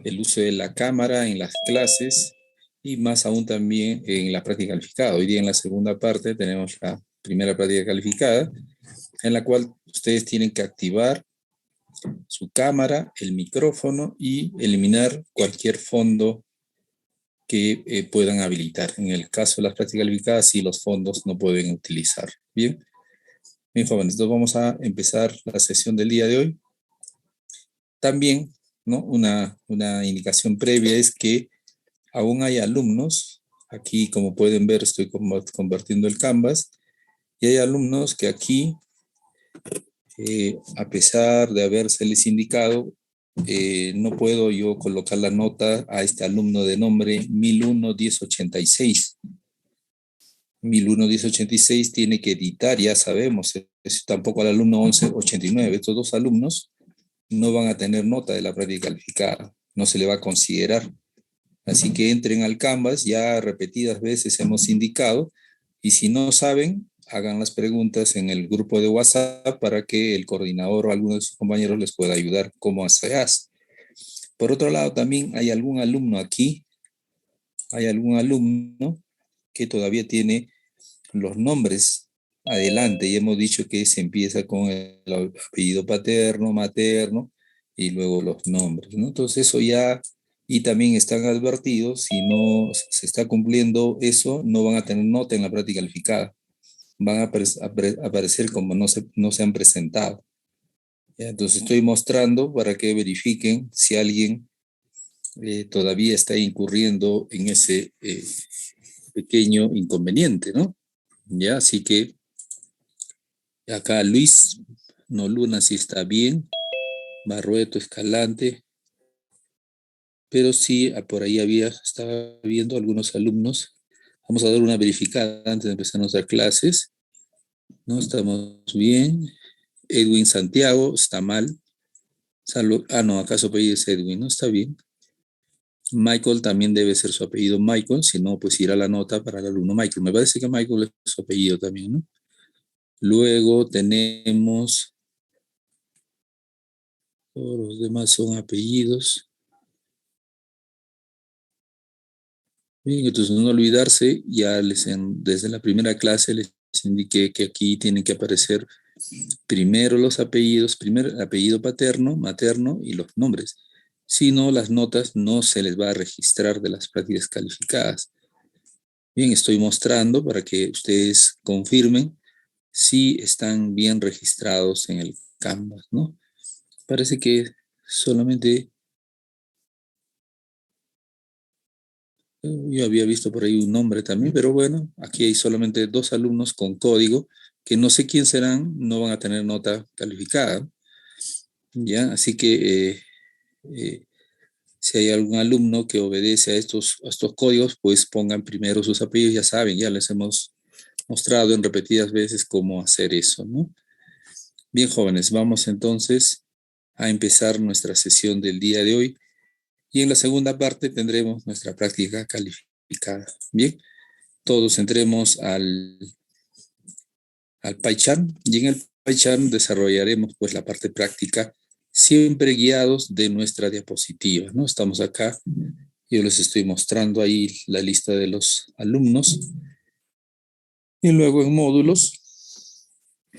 el uso de la cámara en las clases y más aún también en la práctica calificada. Hoy día en la segunda parte tenemos la primera práctica calificada, en la cual ustedes tienen que activar su cámara, el micrófono y eliminar cualquier fondo que puedan habilitar. En el caso de las prácticas calificadas, sí, los fondos no pueden utilizar. Bien, bien, jóvenes, entonces vamos a empezar la sesión del día de hoy. También, ¿no? Una indicación previa es que aún hay alumnos, aquí como pueden ver estoy compartiendo el Canvas, y hay alumnos que aquí, a pesar de habérseles indicado, no puedo yo colocar la nota a este alumno de nombre 1001-1086. 1001-1086 tiene que editar, ya sabemos, tampoco al alumno 1189. Estos dos alumnos no van a tener nota de la práctica calificada, no se le va a considerar. Así que entren al Canvas, ya repetidas veces hemos indicado, y si no saben, hagan las preguntas en el grupo de WhatsApp para que el coordinador o alguno de sus compañeros les pueda ayudar cómo se hace. Por otro lado, también hay algún alumno aquí, hay algún alumno que todavía tiene los nombres adelante, y hemos dicho que se empieza con el apellido paterno, materno, y luego los nombres, ¿no? Entonces eso ya, y también están advertidos, si no se está cumpliendo eso, no van a tener nota en la práctica calificada, van a aparecer como no se han presentado. ¿Ya? Entonces estoy mostrando para que verifiquen si alguien todavía está incurriendo en ese pequeño inconveniente, ¿no? Ya, así que acá Luis, no Luna sí está bien, Barrueto, Escalante, pero sí por ahí estaba viendo algunos alumnos. Vamos a dar una verificada antes de empezar nuestras clases. No estamos bien. Edwin Santiago está mal. No, acá su apellido es Edwin, no está bien. Michael también debe ser su apellido Michael, si no, pues irá la nota para el alumno Michael. Me parece que Michael es su apellido también, ¿no? Luego tenemos, todos los demás son apellidos. Bien, entonces no olvidarse, ya desde la primera clase les indiqué que aquí tienen que aparecer primero los apellidos, primero el apellido paterno, materno y los nombres. Si no, las notas no se les va a registrar de las prácticas calificadas. Bien, estoy mostrando para que ustedes confirmen si están bien registrados en el Canvas, ¿no? Parece que solamente yo había visto por ahí un nombre también, pero bueno, aquí hay solamente dos alumnos con código, que no sé quién serán, no van a tener nota calificada, ¿ya? Así que eh, si hay algún alumno que obedece a estos códigos, pues pongan primero sus apellidos, ya saben, ya les hemos mostrado en repetidas veces cómo hacer eso, ¿no? Bien, jóvenes, vamos entonces a empezar nuestra sesión del día de hoy, y en la segunda parte tendremos nuestra práctica calificada. Bien, todos entremos al PyCharm, y en el PyCharm desarrollaremos pues la parte práctica, siempre guiados de nuestra diapositiva, ¿no? Estamos acá, yo les estoy mostrando ahí la lista de los alumnos, y luego en módulos,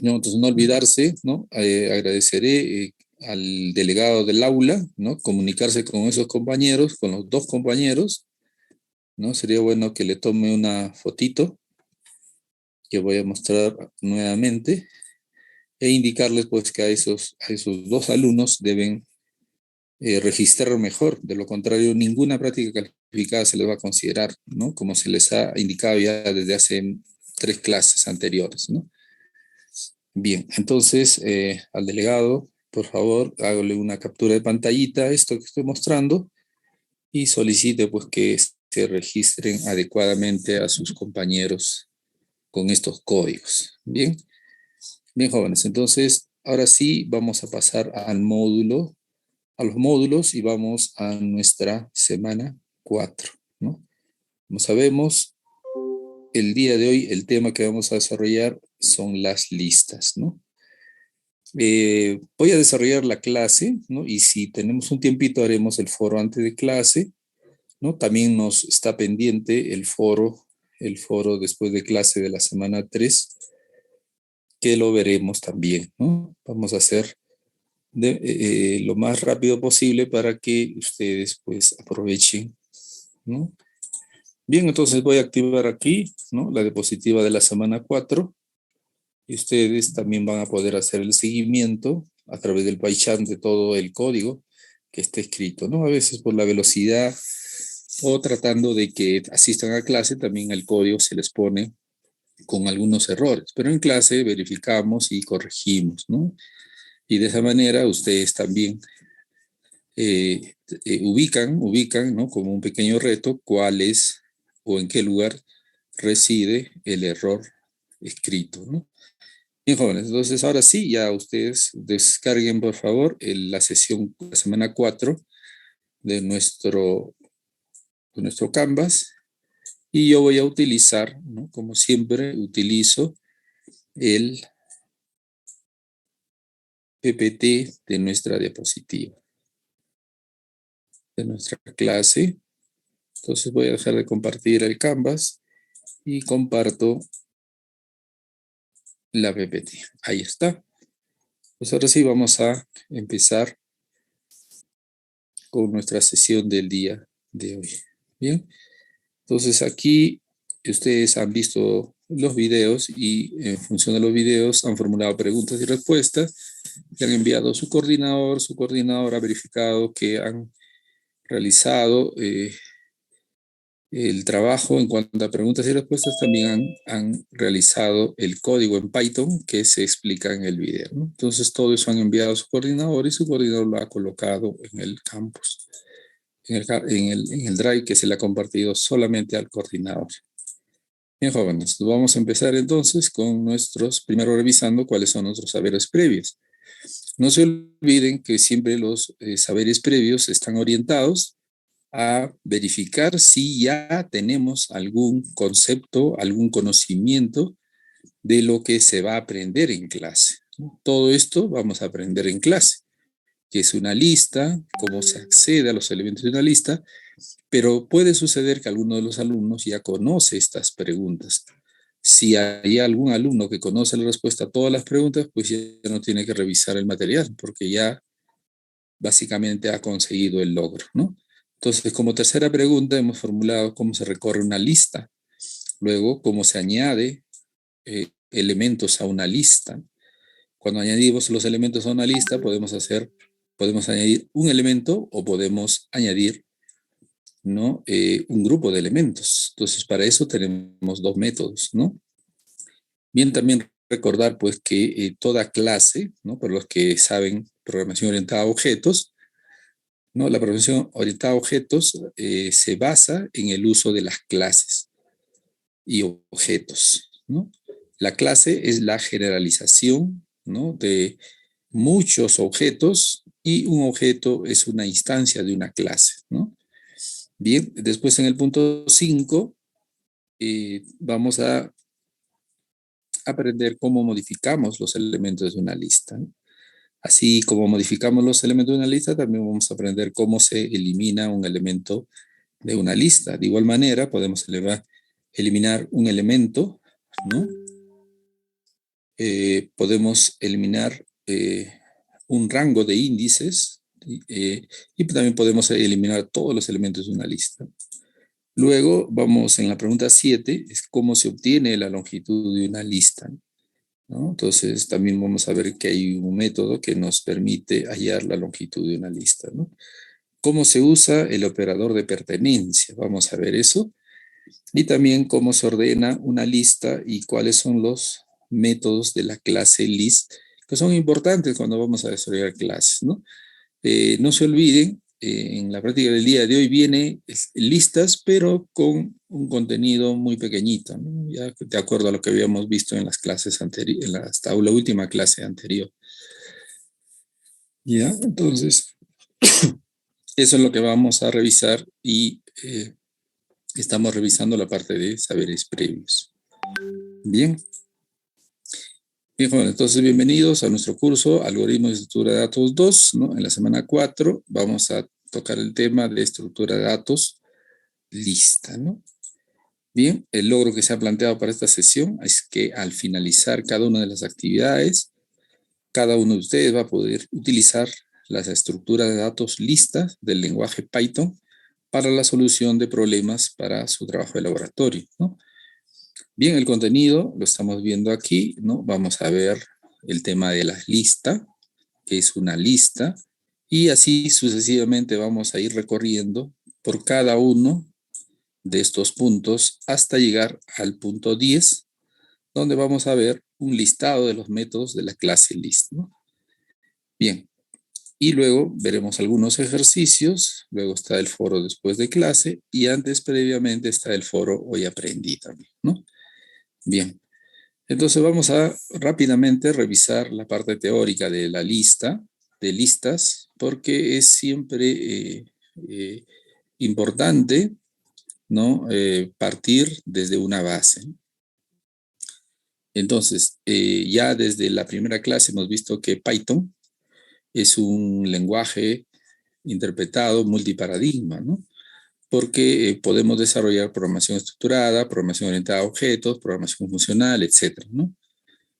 ¿no? Entonces no olvidarse, ¿no? Agradeceré al delegado del aula, ¿no? Comunicarse con esos compañeros, con los dos compañeros, ¿no? Sería bueno que le tome una fotito que voy a mostrar nuevamente, e indicarles pues que a esos dos alumnos deben registrar mejor. De lo contrario, ninguna práctica calificada se les va a considerar, ¿no? Como se les ha indicado ya desde hace 3 clases anteriores, ¿no? Bien, entonces al delegado, por favor, hágale una captura de pantallita a esto que estoy mostrando, y solicite pues que se registren adecuadamente a sus compañeros con estos códigos. Bien, bien, jóvenes, entonces ahora sí vamos a pasar a los módulos, y vamos a nuestra semana 4, ¿no? Como sabemos, el día de hoy el tema que vamos a desarrollar son las listas, ¿no? Voy a desarrollar la clase, ¿no? Y si tenemos un tiempito haremos el foro antes de clase, ¿no? También nos está pendiente el foro después de clase de la semana 3, que lo veremos también, ¿no? Vamos a hacer lo más rápido posible para que ustedes pues aprovechen, ¿no? Bien, entonces voy a activar aquí, ¿no? La diapositiva de la semana 4 y ustedes también van a poder hacer el seguimiento a través del PyCharm de todo el código que esté escrito, ¿no? A veces por la velocidad o tratando de que asistan a clase, también el código se les pone con algunos errores, pero en clase verificamos y corregimos, ¿no? Y de esa manera ustedes también ubican, ¿no? Como un pequeño reto cuál es o en qué lugar reside el error escrito, ¿no? Bien, jóvenes, entonces ahora sí, ya ustedes descarguen por favor la sesión, la semana 4 de nuestro Canvas y yo voy a utilizar, ¿no? Como siempre, utilizo el PPT de nuestra diapositiva, de nuestra clase. Entonces voy a dejar de compartir el Canvas y comparto la PPT. Ahí está. Pues ahora sí vamos a empezar con nuestra sesión del día de hoy. Bien, entonces aquí ustedes han visto los videos y en función de los videos han formulado preguntas y respuestas, le han enviado a su coordinador ha verificado que han realizado el trabajo en cuanto a preguntas y respuestas, también han realizado el código en Python que se explica en el video, ¿no? Entonces todo eso han enviado a su coordinador y su coordinador lo ha colocado en el campus, en el Drive que se le ha compartido solamente al coordinador. Bien, jóvenes, vamos a empezar entonces con primero revisando cuáles son nuestros saberes previos. No se olviden que siempre los saberes previos están orientados a verificar si ya tenemos algún concepto, algún conocimiento de lo que se va a aprender en clase. Todo esto vamos a aprender en clase, que es una lista, cómo se accede a los elementos de una lista, pero puede suceder que alguno de los alumnos ya conoce estas preguntas. Si hay algún alumno que conoce la respuesta a todas las preguntas, pues ya no tiene que revisar el material, porque ya básicamente ha conseguido el logro, ¿no? Entonces, como tercera pregunta, hemos formulado cómo se recorre una lista, luego cómo se añade elementos a una lista. Cuando añadimos los elementos a una lista, podemos añadir un elemento o podemos añadir, ¿no? Un grupo de elementos. Entonces, para eso tenemos dos métodos, ¿no? Bien, también recordar, pues, que toda clase, ¿no? Para los que saben programación orientada a objetos, ¿no? La programación orientada a objetos se basa en el uso de las clases y objetos, ¿no? La clase es la generalización, ¿no? De muchos objetos y un objeto es una instancia de una clase, ¿no? Bien, después en el punto 5 vamos a aprender cómo modificamos los elementos de una lista, ¿no? Así como modificamos los elementos de una lista, también vamos a aprender cómo se elimina un elemento de una lista. De igual manera, podemos eliminar un elemento, ¿no? Podemos eliminar un rango de índices y también podemos eliminar todos los elementos de una lista. Luego vamos en la pregunta 7, es cómo se obtiene la longitud de una lista, ¿no? Entonces también vamos a ver que hay un método que nos permite hallar la longitud de una lista, ¿no? ¿Cómo se usa el operador de pertenencia? Vamos a ver eso. Y también cómo se ordena una lista y cuáles son los métodos de la clase list, que son importantes cuando vamos a desarrollar clases, ¿no? No se olviden, en la práctica del día de hoy viene listas, pero con un contenido muy pequeñito, ¿no? Ya de acuerdo a lo que habíamos visto en las clases anteriores, hasta la última clase anterior. Ya, entonces, eso es lo que vamos a revisar y estamos revisando la parte de saberes previos. Bien. Bien, joven, entonces bienvenidos a nuestro curso Algoritmos de Estructura de Datos 2, ¿no? En la semana 4 vamos a tocar el tema de estructura de datos lista, ¿no? Bien, el logro que se ha planteado para esta sesión es que al finalizar cada una de las actividades, cada uno de ustedes va a poder utilizar las estructuras de datos listas del lenguaje Python para la solución de problemas para su trabajo de laboratorio, ¿no? Bien, el contenido lo estamos viendo aquí, ¿no? Vamos a ver el tema de la lista, que es una lista, y así sucesivamente vamos a ir recorriendo por cada uno de estos puntos hasta llegar al punto 10, donde vamos a ver un listado de los métodos de la clase list, ¿no? Bien, y luego veremos algunos ejercicios, luego está el foro después de clase, y antes previamente está el foro hoy aprendí también, ¿no? Bien. Entonces vamos a rápidamente revisar la parte teórica de la lista, de listas, porque es siempre eh, importante, ¿no? Partir desde una base. Entonces, ya desde la primera clase hemos visto que Python es un lenguaje interpretado multiparadigma, ¿no? Porque podemos desarrollar programación estructurada, programación orientada a objetos, programación funcional, etcétera, ¿no?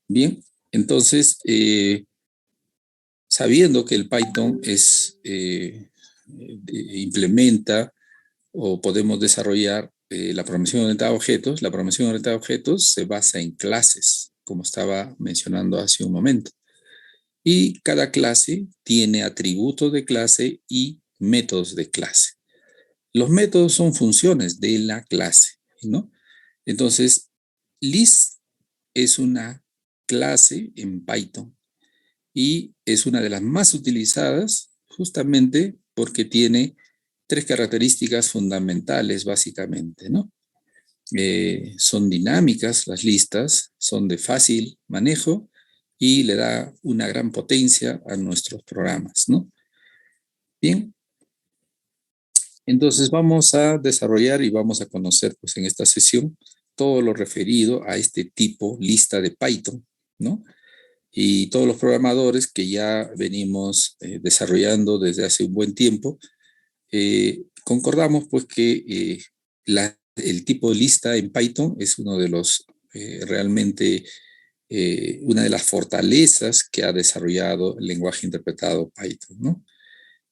Bien, entonces, sabiendo que el Python implementa o podemos desarrollar la programación orientada a objetos, la programación orientada a objetos se basa en clases, como estaba mencionando hace un momento. Y cada clase tiene atributos de clase y métodos de clase. Los métodos son funciones de la clase, ¿no? Entonces, list es una clase en Python y es una de las más utilizadas justamente porque tiene tres características fundamentales, básicamente, ¿no? Son dinámicas las listas, son de fácil manejo y le da una gran potencia a nuestros programas, ¿no? Bien, entonces vamos a desarrollar y vamos a conocer pues, en esta sesión todo lo referido a este tipo lista de Python, ¿no? Y todos los programadores que ya venimos desarrollando desde hace un buen tiempo, concordamos pues que el tipo de lista en Python es uno de los realmente una de las fortalezas que ha desarrollado el lenguaje interpretado Python, ¿no?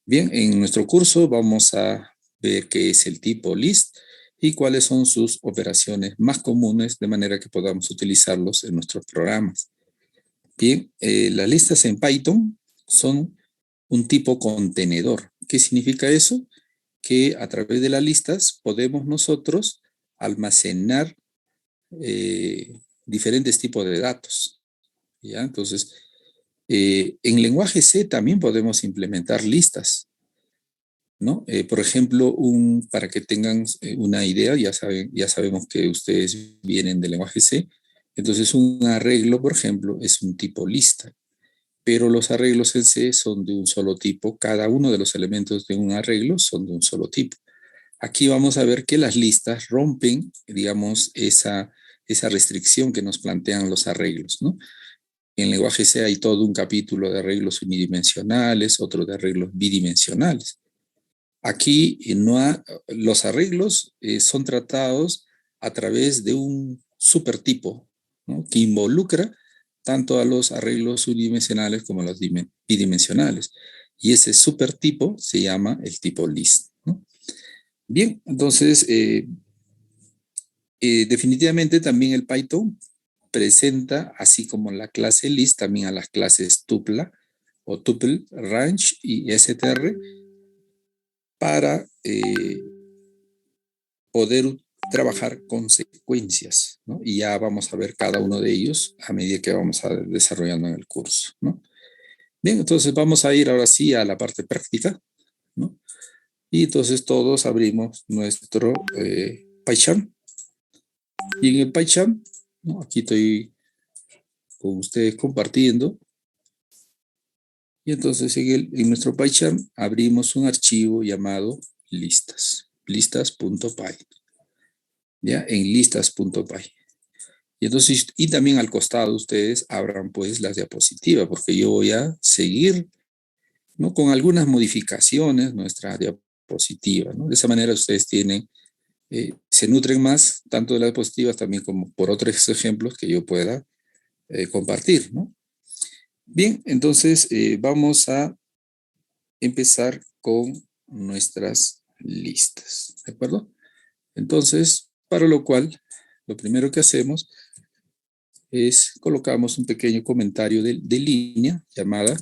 Bien, en nuestro curso vamos a ver qué es el tipo list y cuáles son sus operaciones más comunes de manera que podamos utilizarlos en nuestros programas. Bien, las listas en Python son un tipo contenedor. ¿Qué significa eso? Que a través de las listas podemos nosotros almacenar diferentes tipos de datos. ¿Ya? Entonces, en lenguaje C también podemos implementar listas, ¿no? Por ejemplo, para que tengan una idea, ya sabemos que ustedes vienen del lenguaje C, entonces un arreglo, por ejemplo, es un tipo lista, pero los arreglos en C son de un solo tipo, cada uno de los elementos de un arreglo son de un solo tipo. Aquí vamos a ver que las listas rompen, digamos, esa restricción que nos plantean los arreglos, ¿no? En el lenguaje C hay todo un capítulo de arreglos unidimensionales, otro de arreglos bidimensionales. Aquí los arreglos son tratados a través de un supertipo, ¿no? Que involucra tanto a los arreglos unidimensionales como a los bidimensionales. Y ese supertipo se llama el tipo list, ¿no? Bien, entonces, definitivamente también el Python presenta, así como la clase list, también a las clases tupla o tuple, range y str para poder trabajar con secuencias, ¿no? Y ya vamos a ver cada uno de ellos a medida que vamos a desarrollando en el curso, ¿no? Bien, entonces vamos a ir ahora sí a la parte práctica, ¿no? Y entonces todos abrimos nuestro PyCharm. Y en el PyCharm, ¿no? Aquí estoy con ustedes compartiendo. Y entonces en nuestro PyCharm abrimos un archivo llamado listas.py. ¿Ya? En listas.py. Y entonces, y también al costado ustedes abran pues las diapositivas, porque yo voy a seguir, ¿no? Con algunas modificaciones nuestra diapositiva, ¿no? De esa manera ustedes tienen, se nutren más tanto de las diapositivas también como por otros ejemplos que yo pueda compartir, ¿no? Bien, entonces vamos a empezar con nuestras listas, ¿de acuerdo? Entonces, para lo cual, lo primero que hacemos es colocamos un pequeño comentario de línea llamada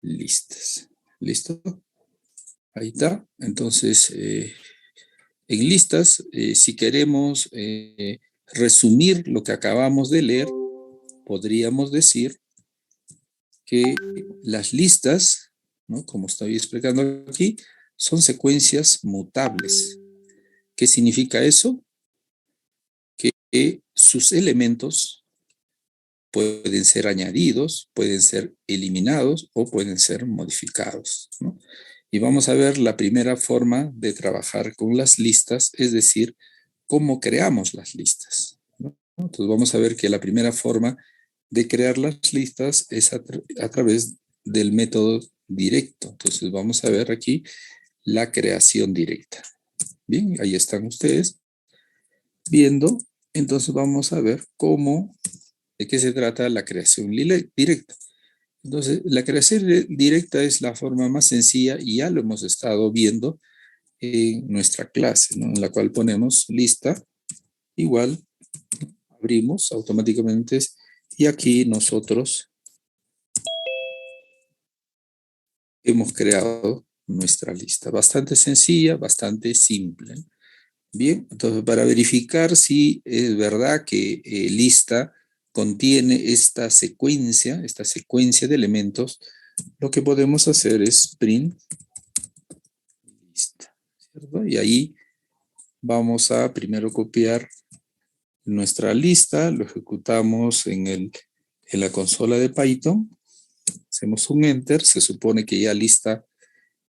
listas. ¿Listo? Ahí está. Entonces, en listas, si queremos resumir lo que acabamos de leer, podríamos decir que las listas, ¿no? Como estoy explicando aquí, son secuencias mutables. ¿Qué significa eso? Que sus elementos pueden ser añadidos, pueden ser eliminados o pueden ser modificados, ¿no? Y vamos a ver la primera forma de trabajar con las listas, es decir, cómo creamos las listas, ¿no? Entonces vamos a ver que la primera forma de crear las listas es a través del método directo. Entonces vamos a ver aquí la creación directa. Bien, ahí están ustedes viendo. Entonces vamos a ver de qué se trata la creación directa. Entonces, la creación directa es la forma más sencilla y ya lo hemos estado viendo en nuestra clase, ¿no? En la cual ponemos lista, igual, abrimos automáticamente y aquí nosotros hemos creado nuestra lista. Bastante sencilla, bastante simple. Bien, entonces para verificar si es verdad que lista contiene esta secuencia de elementos, lo que podemos hacer es print lista, ¿cierto? Y ahí vamos a primero copiar nuestra lista, lo ejecutamos en la consola de Python, hacemos un enter, se supone que ya lista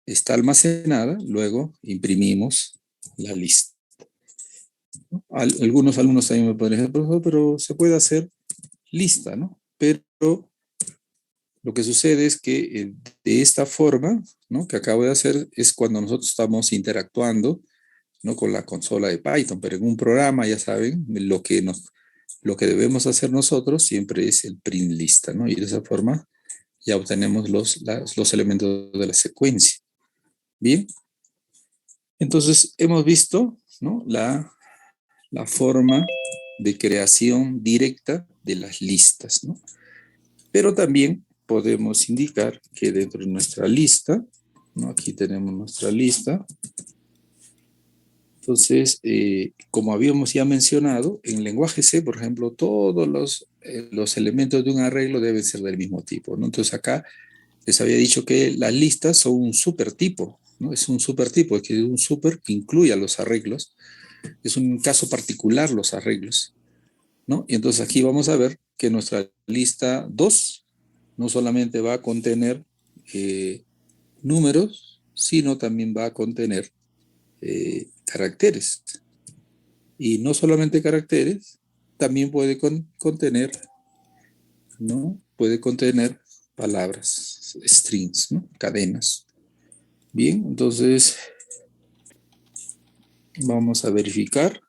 está almacenada, luego imprimimos la lista. Algunos alumnos también me podrían decir, profesor, pero se puede hacer lista, ¿no? Pero lo que sucede es que de esta forma, ¿no? Que acabo de hacer es cuando nosotros estamos interactuando, ¿no? Con la consola de Python, pero en un programa, ya saben, lo que debemos hacer nosotros siempre es el print lista, ¿no? Y de esa forma ya obtenemos los elementos de la secuencia. Bien, entonces hemos visto, ¿no? La forma de creación directa de las listas, ¿no? Pero también podemos indicar que dentro de nuestra lista, ¿no? Aquí tenemos nuestra lista. Entonces, como habíamos ya mencionado, en lenguaje C, por ejemplo, todos los elementos de un arreglo deben ser del mismo tipo, ¿no? Entonces acá les había dicho que las listas son un supertipo, ¿no? Es un supertipo, es que un super que incluye a los arreglos. Es un caso particular los arreglos, ¿no? Y entonces aquí vamos a ver que nuestra lista 2 no solamente va a contener números, sino también va a contener caracteres. Y no solamente caracteres, también puede contener, ¿no? Puede contener palabras, strings, ¿no? Cadenas. Bien, entonces vamos a verificar.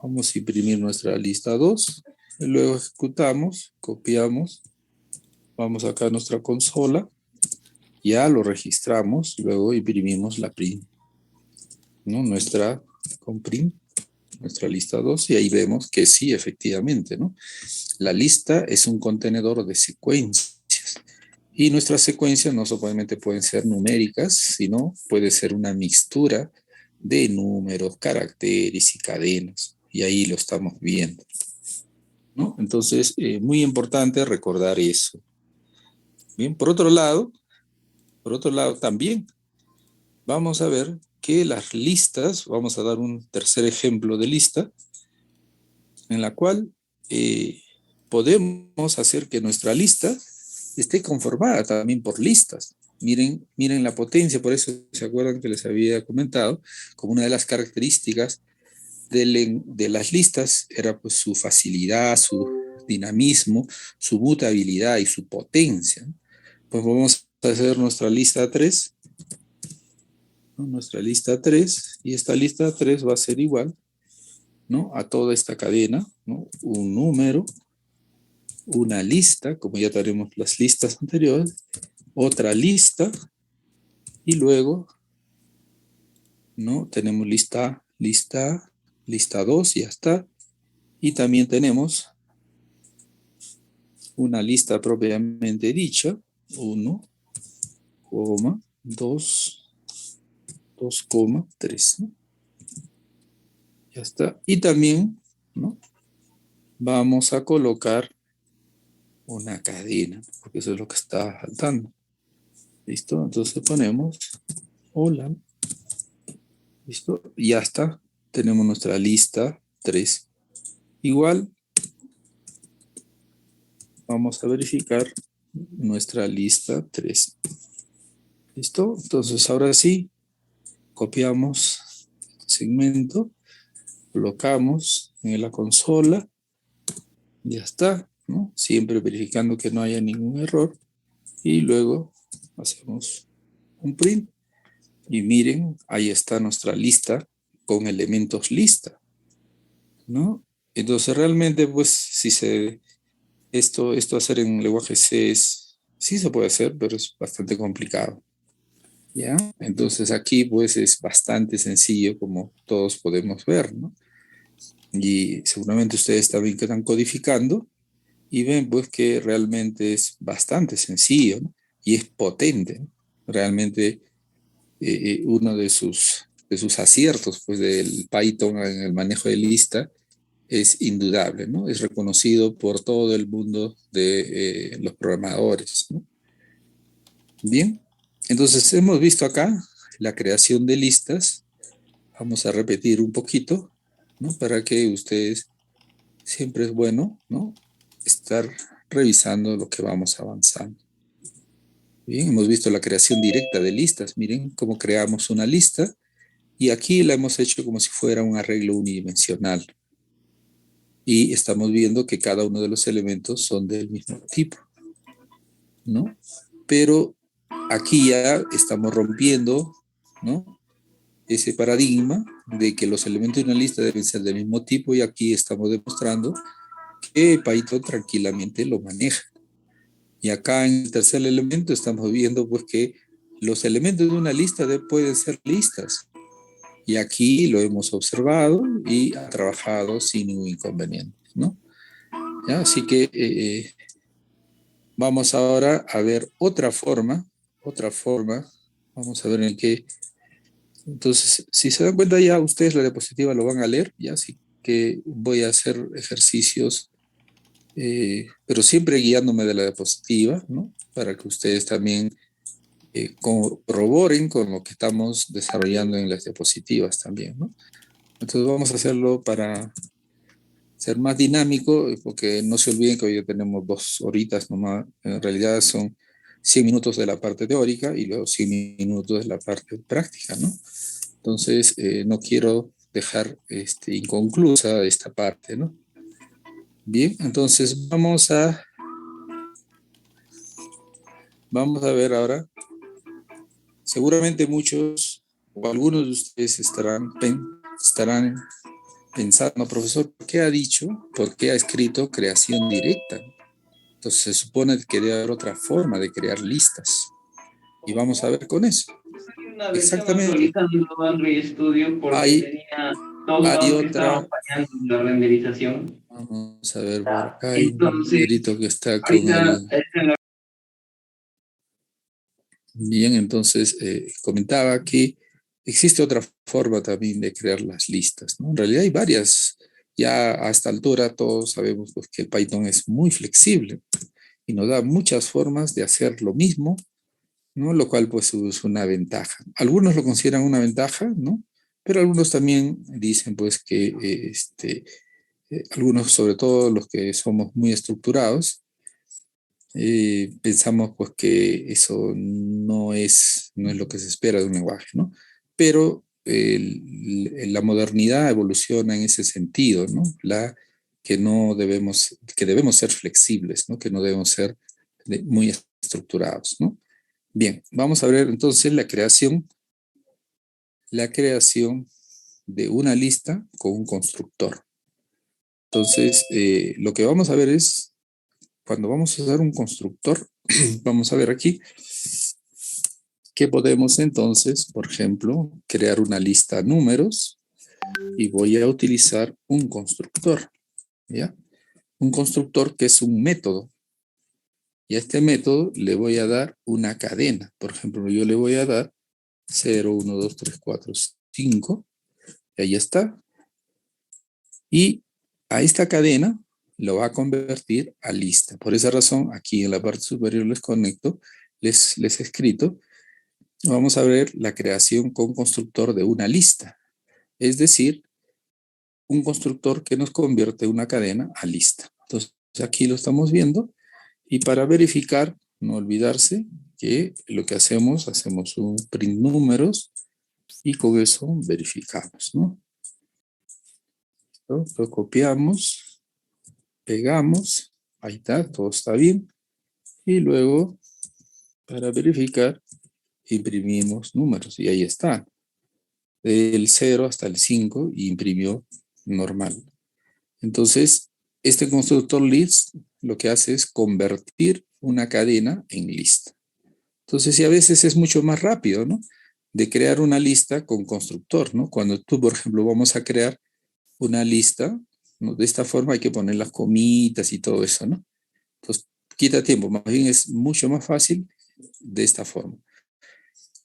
Vamos a imprimir nuestra lista 2. Y luego ejecutamos, copiamos. Vamos acá a nuestra consola. Ya lo registramos. Luego imprimimos la print, ¿no? Con print, nuestra lista 2. Y ahí vemos que sí, efectivamente, ¿no? La lista es un contenedor de secuencias. Y nuestras secuencias no solamente pueden ser numéricas, sino puede ser una mixtura de números, caracteres y cadenas. Y ahí lo estamos viendo, ¿no? Entonces, muy importante recordar eso. Bien, por otro lado también vamos a ver que las listas, vamos a dar un tercer ejemplo de lista, en la cual podemos hacer que nuestra lista esté conformada también por listas. Miren la potencia, por eso se acuerdan que les había comentado, como una de las características de las listas era pues su facilidad, su dinamismo, su mutabilidad y su potencia. Pues vamos a hacer nuestra lista 3, ¿no? Nuestra lista 3, y esta lista 3 va a ser igual, ¿no?, a toda esta cadena, ¿no? Un número, una lista, como ya tenemos las listas anteriores, otra lista, y luego, ¿no?, tenemos lista 2, ya está, y también tenemos una lista propiamente dicha, 1, 2, 3, ¿no? Ya está. Y también, ¿no?, vamos a colocar una cadena, porque eso es lo que está faltando. ¿Listo? Entonces ponemos hola. ¿Listo? Y ya está. Tenemos nuestra lista 3. Igual, vamos a verificar nuestra lista 3. ¿Listo? Entonces ahora sí, copiamos este segmento, colocamos en la consola, ya está, ¿no? Siempre verificando que no haya ningún error, y luego hacemos un print, y miren, ahí está nuestra lista con elementos lista, ¿no? Entonces realmente, pues, esto hacer en lenguaje C sí se puede hacer, pero es bastante complicado, ¿ya? Entonces aquí, pues, es bastante sencillo, como todos podemos ver, ¿no? Y seguramente ustedes también que están codificando y ven, pues, que realmente es bastante sencillo, ¿no? Y es potente, ¿no? Realmente uno de sus aciertos, pues, del Python en el manejo de lista es indudable, ¿no? Es reconocido por todo el mundo de los programadores, ¿no? Bien, entonces hemos visto acá la creación de listas. Vamos a repetir un poquito, ¿no?, para que ustedes, siempre es bueno, ¿no?, estar revisando lo que vamos avanzando. Bien, hemos visto la creación directa de listas. Miren cómo creamos una lista, y aquí la hemos hecho como si fuera un arreglo unidimensional. Y estamos viendo que cada uno de los elementos son del mismo tipo, ¿no? Pero aquí ya estamos rompiendo, ¿no?, ese paradigma de que los elementos de una lista deben ser del mismo tipo, y aquí estamos demostrando que Python tranquilamente lo maneja. Y acá en el tercer elemento estamos viendo, pues, que los elementos de una lista pueden ser listas. Y aquí lo hemos observado y ha trabajado sin ningún inconveniente, ¿no? ¿Ya? Así que vamos ahora a ver otra forma. Vamos a ver en qué. Entonces, si se dan cuenta, ya ustedes la diapositiva lo van a leer, ya, así que voy a hacer ejercicios, pero siempre guiándome de la diapositiva, ¿no?, para que ustedes también corroboren con lo que estamos desarrollando en las diapositivas también, ¿no? Entonces vamos a hacerlo para ser más dinámico, porque no se olviden que hoy ya tenemos 2 horitas nomás. En realidad son 100 minutos de la parte teórica y luego 100 minutos de la parte práctica, ¿no? Entonces, no quiero dejar inconclusa esta parte, ¿no? Bien, entonces vamos a ver ahora. Seguramente muchos o algunos de ustedes estarán pensando, profesor, ¿por qué ha dicho, por qué ha escrito creación directa? Entonces se supone que debe haber otra forma de crear listas. Y vamos a ver con eso. Una versión Exactamente. actualizando Android Studio porque Hay, tenía dos hay bugs que estaban otra. fallando en la renderización. Vamos a ver por acá. Hay un Entonces, compañerito que está con ahorita el. Bien, entonces comentaba que existe otra forma también de crear las listas, ¿no? En realidad hay varias. Ya a esta altura todos sabemos, pues, que el Python es muy flexible y nos da muchas formas de hacer lo mismo, ¿no? Lo cual, pues, es una ventaja. Algunos lo consideran una ventaja, ¿no? Pero algunos también dicen, pues, que algunos, sobre todo los que somos muy estructurados, pensamos, pues, que eso no es lo que se espera de un lenguaje, ¿no? Pero la modernidad evoluciona en ese sentido, ¿no? Que debemos ser flexibles, ¿no? Que no debemos ser muy estructurados, ¿no? Bien, vamos a ver entonces la creación de una lista con un constructor. Entonces, lo que vamos a ver es, cuando vamos a usar un constructor, vamos a ver aquí que podemos entonces, por ejemplo, crear una lista de números y voy a utilizar un constructor, ¿ya? Un constructor que es un método. Y a este método le voy a dar una cadena. Por ejemplo, yo le voy a dar 0, 1, 2, 3, 4, 5. Y ahí está. Y a esta cadena lo va a convertir a lista. Por esa razón, aquí en la parte superior les conecto, les he escrito. Vamos a ver la creación con constructor de una lista. Es decir, un constructor que nos convierte una cadena a lista. Entonces, aquí lo estamos viendo. Y para verificar, no olvidarse que lo que hacemos un print números y con eso verificamos, ¿no? Lo copiamos, pegamos, ahí está, todo está bien. Y luego, para verificar, imprimimos números y ahí está. Del 0 hasta el 5 imprimió normal. Entonces, este constructor list lo que hace es convertir una cadena en lista. Entonces, y a veces es mucho más rápido, ¿no? De crear una lista con constructor, ¿no? Cuando tú, por ejemplo, vamos a crear una lista, ¿no? De esta forma hay que poner las comitas y todo eso, ¿no? Entonces, quita tiempo, más bien es mucho más fácil de esta forma.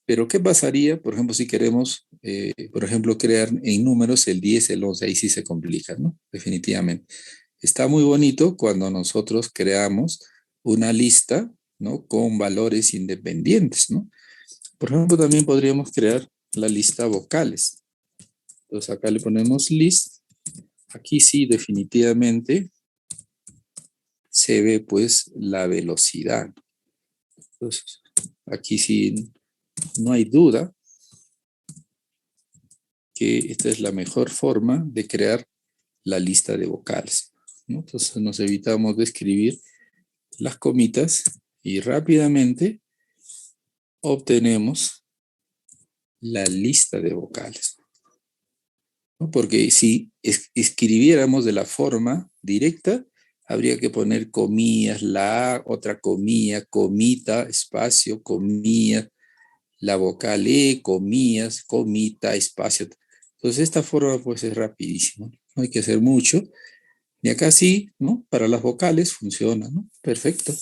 Pero, ¿qué pasaría, por ejemplo, si queremos, por ejemplo, crear en números el 10, el 11? Ahí sí se complica, ¿no? Definitivamente. Está muy bonito cuando nosotros creamos una lista, ¿no? Con valores independientes, ¿no? Por ejemplo, también podríamos crear la lista vocales. Entonces, acá le ponemos list. Aquí sí, definitivamente, se ve, pues, la velocidad. Entonces, aquí sí, no hay duda que esta es la mejor forma de crear la lista de vocales, ¿no? Entonces nos evitamos de escribir las comitas y rápidamente obtenemos la lista de vocales, ¿no? Porque si escribiéramos de la forma directa, habría que poner comillas, la otra comilla, comita, espacio, comilla, la vocal E, comillas, comita, espacio. Entonces esta forma pues es rapidísimo, no hay que hacer mucho. Y acá sí, ¿no? Para las vocales funciona, ¿no? Perfecto.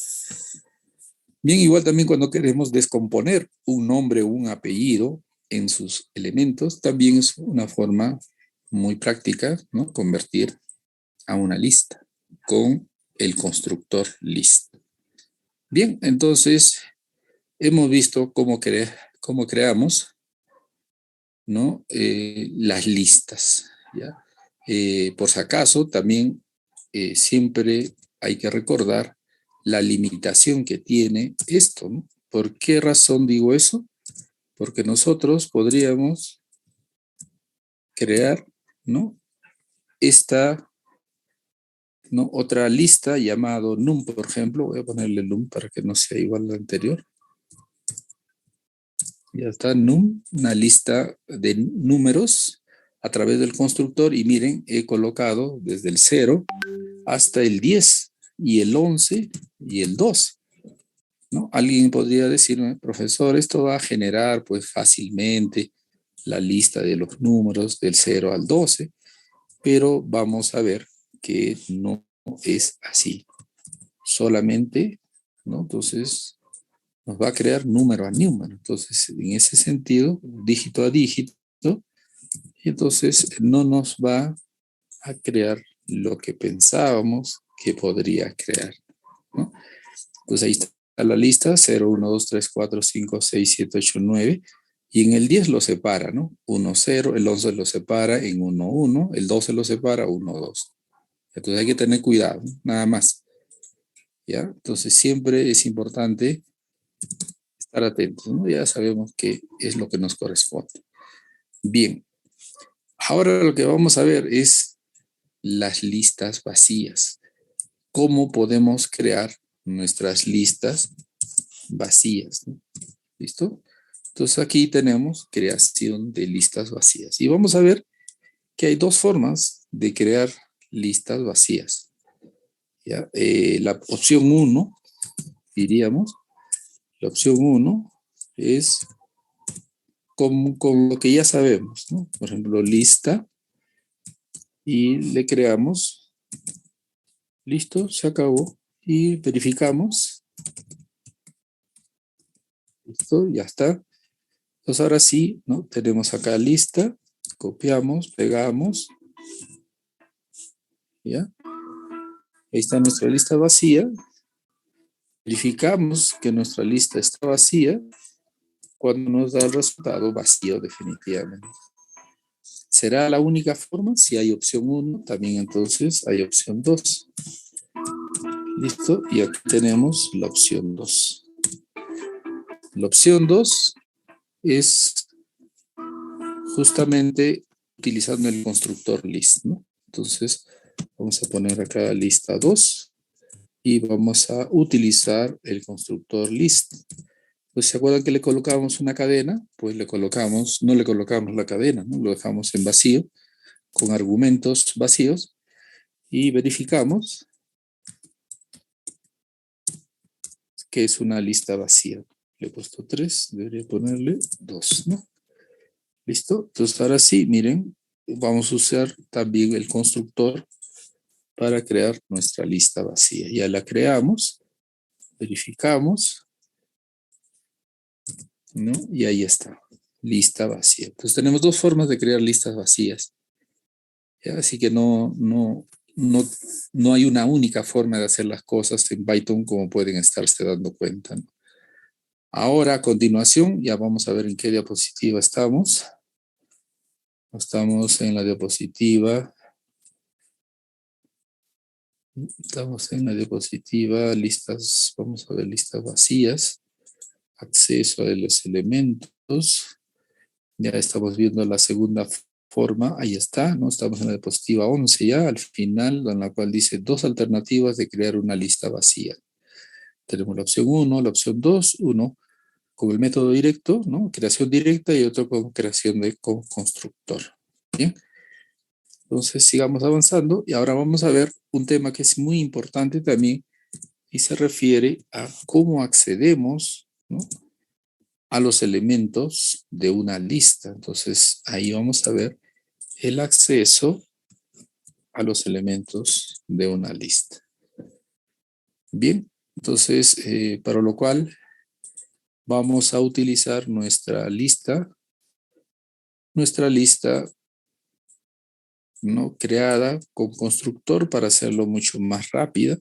Bien, igual también cuando queremos descomponer un nombre o un apellido en sus elementos, también es una forma muy práctica, ¿no? Convertir a una lista con el constructor list. Bien, entonces hemos visto cómo creamos, ¿no? Las listas, ¿ya? Por si acaso, también siempre hay que recordar la limitación que tiene esto, ¿no? ¿Por qué razón digo eso? Porque nosotros podríamos crear, ¿no? Esta, ¿no? Otra lista llamado num, por ejemplo. Voy a ponerle num para que no sea igual a la anterior. Ya está num, una lista de números a través del constructor y miren, he colocado desde el 0 hasta el 10 y el 11 y el 12, ¿no? Alguien podría decirme, profesor, esto va a generar pues fácilmente la lista de los números del 0 al 12, pero vamos a ver que no es así. Solamente, ¿no? Entonces, nos va a crear número a número. Entonces, en ese sentido, dígito a dígito, y entonces no nos va a crear lo que pensábamos que podría crear, ¿no? Entonces ahí está la lista, 0, 1, 2, 3, 4, 5, 6, 7, 8, 9, y en el 10 lo separa, ¿no? 1, 0, el 11 lo separa en 1, 1, el 12 lo separa 1, 2. Entonces hay que tener cuidado, ¿no? Nada más, ¿ya? Entonces siempre es importante estar atentos, ¿no? Ya sabemos qué es lo que nos corresponde. Bien, ahora lo que vamos a ver es las listas vacías. ¿Cómo podemos crear nuestras listas vacías, ¿no? ¿Listo? Entonces aquí tenemos creación de listas vacías. Y vamos a ver que hay dos formas de crear listas vacías. ¿Ya? La opción 1, diríamos, la opción 1 es con lo que ya sabemos, ¿no? Por ejemplo, lista, y le creamos, listo, se acabó, y verificamos, listo, ya está. Entonces ahora sí, ¿no? Tenemos acá lista, copiamos, pegamos, ¿ya? Ahí está nuestra lista vacía. Verificamos que nuestra lista está vacía cuando nos da el resultado vacío definitivamente. ¿Será la única forma? Si hay opción 1, también entonces hay opción 2. Listo, y aquí tenemos la opción 2. La opción 2 es justamente utilizando el constructor list, ¿no? Entonces, vamos a poner acá lista 2 y vamos a utilizar el constructor list. Pues se acuerdan que le colocamos una cadena, pues le colocamos, no le colocamos la cadena, ¿no? Lo dejamos en vacío, con argumentos vacíos, y verificamos que es una lista vacía. Le he puesto 3, debería ponerle 2, ¿no? ¿Listo? Entonces ahora sí, miren, vamos a usar también el constructor para crear nuestra lista vacía. Ya la creamos, verificamos, ¿no? Y ahí está, lista vacía. Entonces tenemos dos formas de crear listas vacías. ¿Ya? Así que no hay una única forma de hacer las cosas en Python, como pueden estarse dando cuenta, ¿no? Ahora, a continuación, ya vamos a ver en qué diapositiva estamos. Estamos en la diapositiva. Estamos en la diapositiva, listas, vamos a ver listas vacías, acceso a los elementos. Ya estamos viendo la segunda forma, ahí está, ¿no? Estamos en la diapositiva 11 ya, al final, en la cual dice dos alternativas de crear una lista vacía. Tenemos la opción 1, la opción 2, uno con el método directo, ¿no? Creación directa, y otro con creación con constructor. Bien. Entonces sigamos avanzando y ahora vamos a ver un tema que es muy importante también y se refiere a cómo accedemos, ¿no? A los elementos de una lista. Entonces ahí vamos a ver el acceso a los elementos de una lista. Bien, entonces para lo cual vamos a utilizar nuestra lista, ¿no? Creada con constructor para hacerlo mucho más rápida.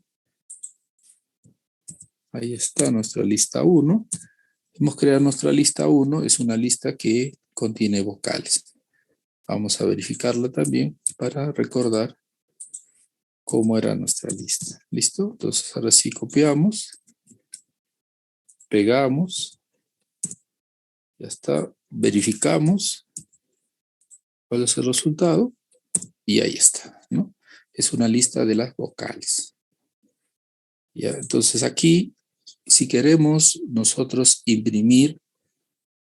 Ahí está nuestra lista 1. Hemos creado nuestra lista 1, es una lista que contiene vocales. Vamos a verificarla también para recordar cómo era nuestra lista. ¿Listo? Entonces ahora sí copiamos, pegamos, ya está, verificamos cuál es el resultado y ahí está, ¿no? Es una lista de las vocales. Ya, entonces aquí, si queremos nosotros imprimir,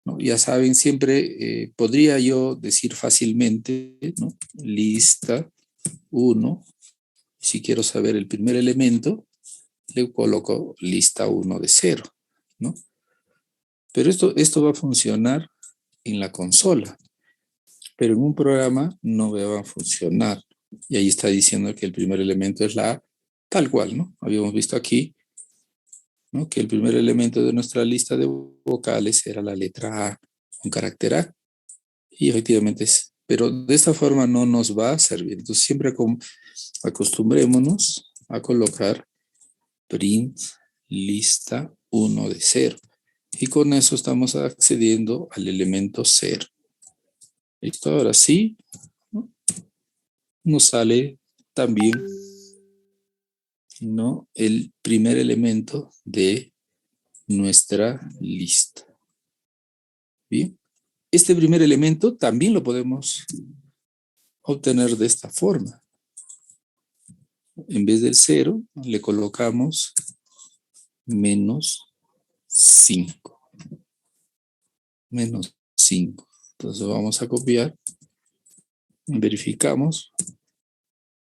¿no? Ya saben, siempre podría yo decir fácilmente, ¿no? Lista 1. Si quiero saber el primer elemento, le coloco lista 1 de 0, ¿no? Pero esto va a funcionar en la consola, pero en un programa no va a funcionar. Y ahí está diciendo que el primer elemento es la A, tal cual, ¿no? Habíamos visto aquí, ¿no? Que el primer elemento de nuestra lista de vocales era la letra A, un carácter A. Y efectivamente es, pero de esta forma no nos va a servir. Entonces siempre acostumbrémonos a colocar print lista 1 de 0. Y con eso estamos accediendo al elemento 0. Listo, ahora sí, ¿no? Nos sale también, ¿no? El primer elemento de nuestra lista. Bien, Este primer elemento también lo podemos obtener de esta forma. En vez del 0, le colocamos menos 5. Menos 5. Entonces vamos a copiar, verificamos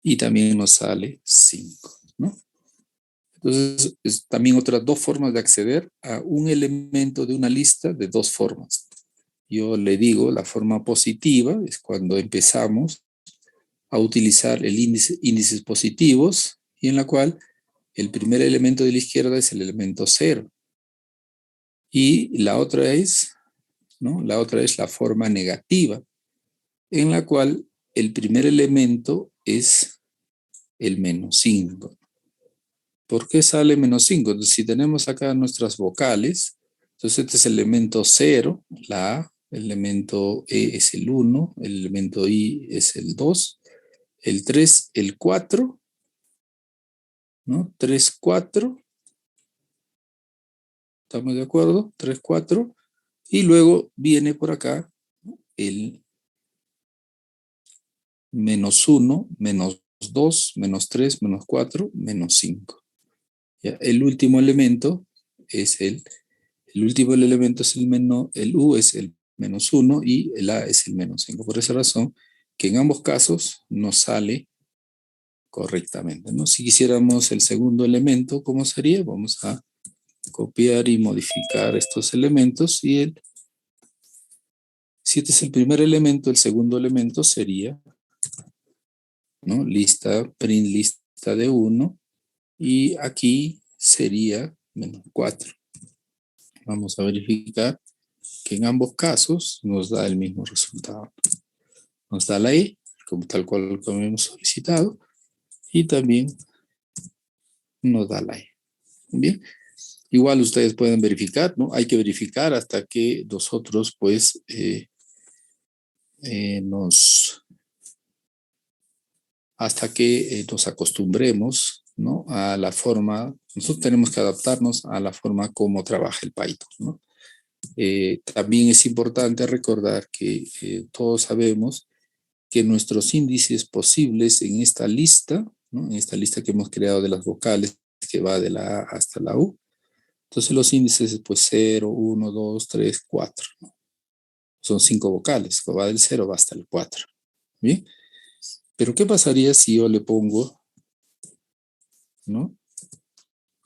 y también nos sale 5, ¿no? Entonces, es también otras dos formas de acceder a un elemento de una lista de dos formas. Yo le digo, la forma positiva es cuando empezamos a utilizar el índices positivos y en la cual el primer elemento de la izquierda es el elemento 0. Y la otra es, ¿no? La otra es la forma negativa, en la cual el primer elemento es el menos 5. ¿Por qué sale menos 5? Entonces, si tenemos acá nuestras vocales, entonces este es el elemento 0, la A, el elemento E es el 1, el elemento I es el 2, el 3, el 4, ¿no? 3, 4, ¿estamos de acuerdo? 3, 4, y luego viene por acá el menos 1, menos 2, menos 3, menos 4, menos 5. ¿Ya? El último elemento es el último elemento es el U es el menos 1 y el A es el menos 5. Por esa razón que en ambos casos nos sale correctamente, ¿no? Si quisiéramos el segundo elemento, ¿cómo sería? Vamos a copiar y modificar estos elementos y si este es el primer elemento, el segundo elemento sería, ¿no? Lista, print lista de 1 y aquí sería menos 4. Vamos a verificar que en ambos casos nos da el mismo resultado. Nos da la E, como tal cual como hemos solicitado, y también nos da la E. Bien, igual ustedes pueden verificar, ¿no? Hay que verificar hasta que nosotros, pues, hasta que nos acostumbremos, ¿no? A la forma, nosotros tenemos que adaptarnos a la forma como trabaja el Python, ¿no? También es importante recordar que todos sabemos que nuestros índices posibles en esta lista, ¿no? En esta lista que hemos creado de las vocales, que va de la A hasta la U, entonces los índices, pues 0, 1, 2, 3, 4, ¿no? Son 5 vocales, va del 0 va hasta el 4, ¿bien? Pero ¿qué pasaría si yo le pongo, ¿no?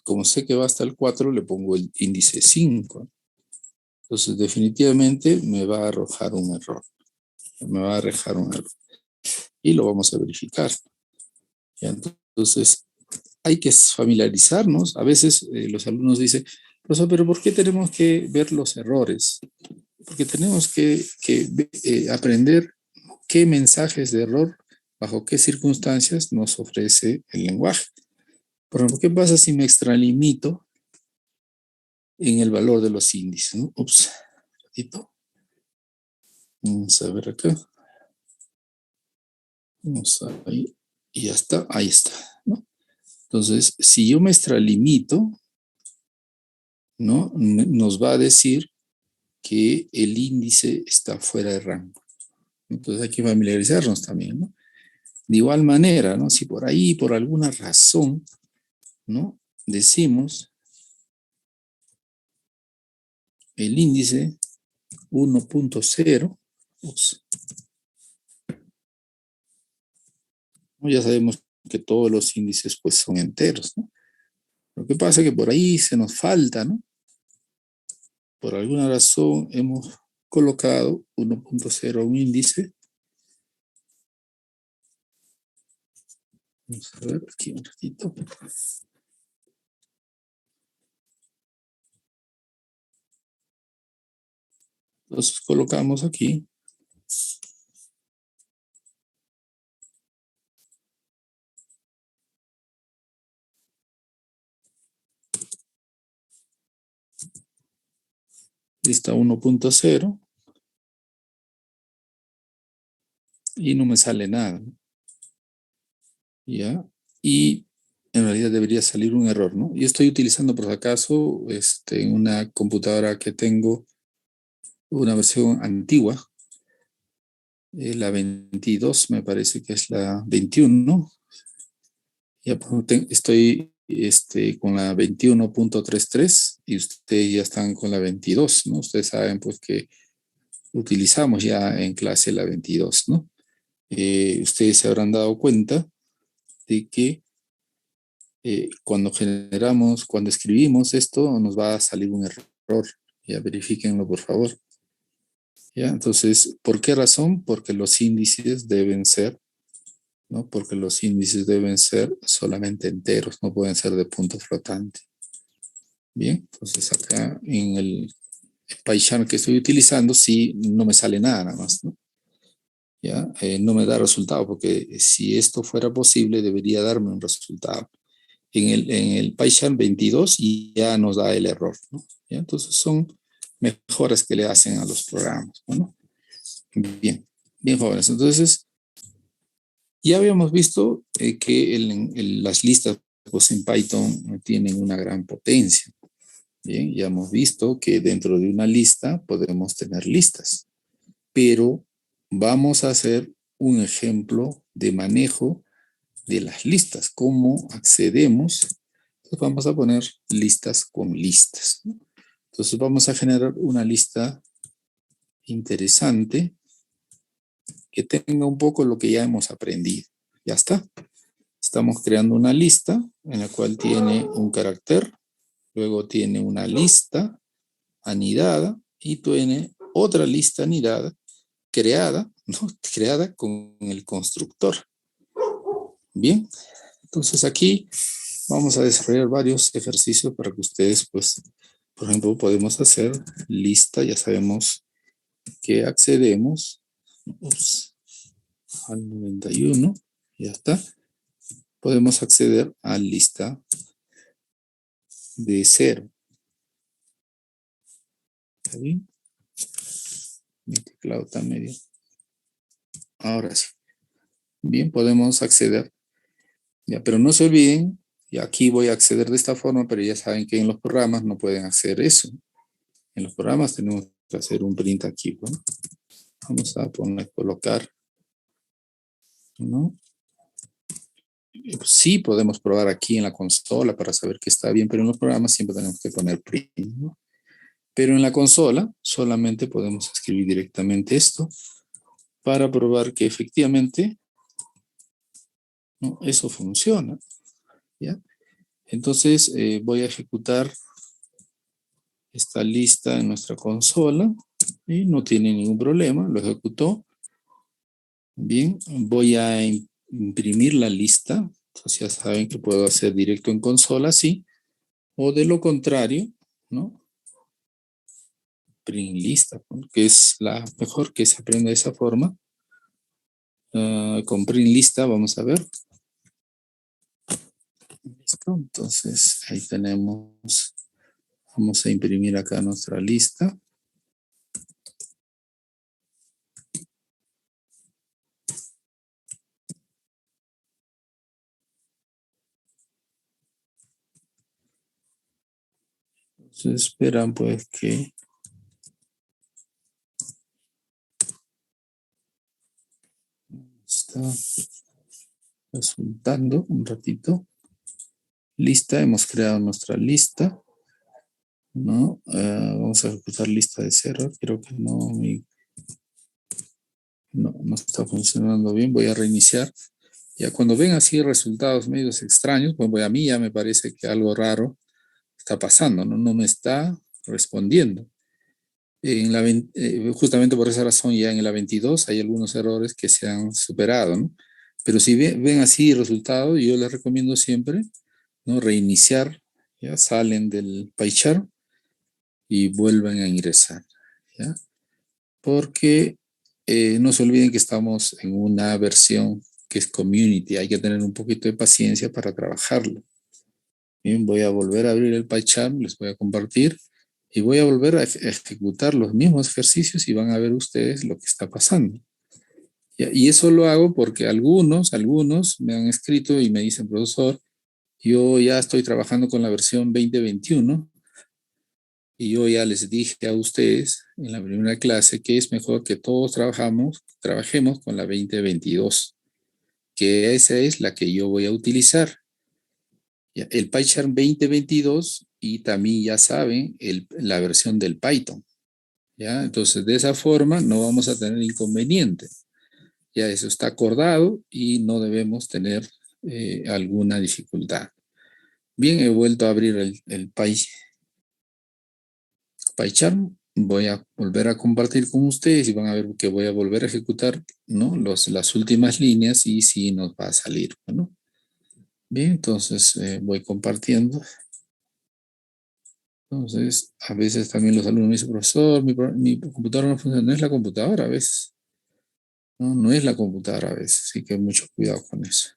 Como sé que va hasta el 4, le pongo el índice 5. Entonces definitivamente me va a arrojar un error. Me va a arrojar un error. Y lo vamos a verificar. ¿Ya? Entonces hay que familiarizarnos. A veces los alumnos dicen, profesor, pero ¿por qué tenemos que ver los errores? Porque tenemos que aprender qué mensajes de error, bajo qué circunstancias nos ofrece el lenguaje. Por ejemplo, ¿qué pasa si me extralimito en el valor de los índices, ¿no? Ups, un ratito. Vamos a ver acá. Vamos ahí. Y ya está, ahí está, ¿no? Entonces, si yo me extralimito, ¿no? Nos va a decir que el índice está fuera de rango. Entonces hay que familiarizarnos también, ¿no? De igual manera, ¿no? Si por ahí, por alguna razón, ¿no? Decimos el índice 1.0, ¿no? Ya sabemos que todos los índices pues son enteros, ¿no? Lo que pasa es que por ahí se nos falta, ¿no? Por alguna razón hemos colocado 1.0 un índice. Vamos a ver aquí un ratito. Entonces colocamos aquí. Lista 1.0 y no me sale nada, ¿no? ¿Ya? Y en realidad debería salir un error, ¿no? Y estoy utilizando por si acaso una computadora que tengo una versión antigua, la 22, me parece que es la 21. Ya estoy con la 21.33 y ustedes ya están con la 22, ¿no? Ustedes saben pues que utilizamos ya en clase la 22, ¿no? Ustedes se habrán dado cuenta de que cuando escribimos esto, nos va a salir un error. Ya verifíquenlo, por favor. ¿Ya? Entonces, ¿por qué razón? Porque los índices deben ser, ¿no? Porque los índices deben ser solamente enteros, no pueden ser de punto flotante. Bien, entonces acá en el PyCharm que estoy utilizando, sí, no me sale nada más, ¿no? ¿Ya? No me da resultado, porque si esto fuera posible, debería darme un resultado. En el PyCharm 22 y ya nos da el error, ¿no? ¿Ya? Entonces son mejoras que le hacen a los programas, ¿no? Bien, bien jóvenes. Entonces, ya habíamos visto que las listas pues, en Python tienen una gran potencia. Bien, ya hemos visto que dentro de una lista podemos tener listas, pero vamos a hacer un ejemplo de manejo de las listas, cómo accedemos. Entonces vamos a poner listas con listas, ¿no? Entonces vamos a generar una lista interesante que tenga un poco lo que ya hemos aprendido. Ya está. Estamos creando una lista en la cual tiene un carácter, luego tiene una lista anidada y tiene otra lista anidada creada, ¿no? Creada con el constructor. Bien, entonces aquí vamos a desarrollar varios ejercicios para que ustedes, pues, por ejemplo, podemos hacer lista, ya sabemos que accedemos al 91, ya está. Podemos acceder a lista de 0. ¿Está bien? Mi teclado está medio. Ahora sí. Bien, podemos acceder. Ya, pero no se olviden, y aquí voy a acceder de esta forma, pero ya saben que en los programas no pueden hacer eso. En los programas tenemos que hacer un print aquí. Bueno, vamos a colocar, ¿no? Sí podemos probar aquí en la consola para saber que está bien, pero en los programas siempre tenemos que poner print, ¿no? Pero en la consola solamente podemos escribir directamente esto para probar que efectivamente, ¿no? Eso funciona, ¿ya? Entonces voy a ejecutar esta lista en nuestra consola y no tiene ningún problema, lo ejecutó. Bien, voy a imprimir la lista. Entonces ya saben que puedo hacer directo en consola, sí, o de lo contrario, ¿no? Print lista, ¿no? Que es la mejor que se aprenda de esa forma. Con print lista, vamos a ver. Listo, entonces ahí tenemos, vamos a imprimir acá nuestra lista. Entonces esperan pues que está resultando un ratito. Lista, hemos creado nuestra lista, ¿no? Vamos a ejecutar lista de 0. Creo que no está funcionando bien. Voy a reiniciar. Ya cuando ven así resultados medios extraños, pues a mí ya me parece que algo raro está pasando, ¿no? No me está respondiendo. Justamente por esa razón ya en la 22 hay algunos errores que se han superado, ¿no? Pero si ven así resultados, yo les recomiendo siempre, ¿no? Reiniciar, ya salen del PyCharm y vuelven a ingresar, ¿ya? Porque no se olviden que estamos en una versión que es community, hay que tener un poquito de paciencia para trabajarlo. Bien, voy a volver a abrir el PyCharm, les voy a compartir y voy a volver a ejecutar los mismos ejercicios y van a ver ustedes lo que está pasando. Y eso lo hago porque algunos me han escrito y me dicen, profesor, yo ya estoy trabajando con la versión 2021 Y yo ya les dije a ustedes en la primera clase que es mejor que todos trabajemos con la 2022, que esa es la que yo voy a utilizar. Ya, el PyCharm 2022 y también ya saben la versión del Python. ¿Ya? Entonces, de esa forma no vamos a tener inconveniente. Ya eso está acordado y no debemos tener alguna dificultad. Bien, he vuelto a abrir el PyCharm. Voy a volver a compartir con ustedes y van a ver que voy a volver a ejecutar, ¿no? Las últimas líneas y sí nos va a salir, ¿no? Bien, entonces voy compartiendo. Entonces, a veces también los alumnos me dicen, profesor, mi computadora no funciona. No es la computadora a veces. No, no es la computadora a veces. Así que mucho cuidado con eso.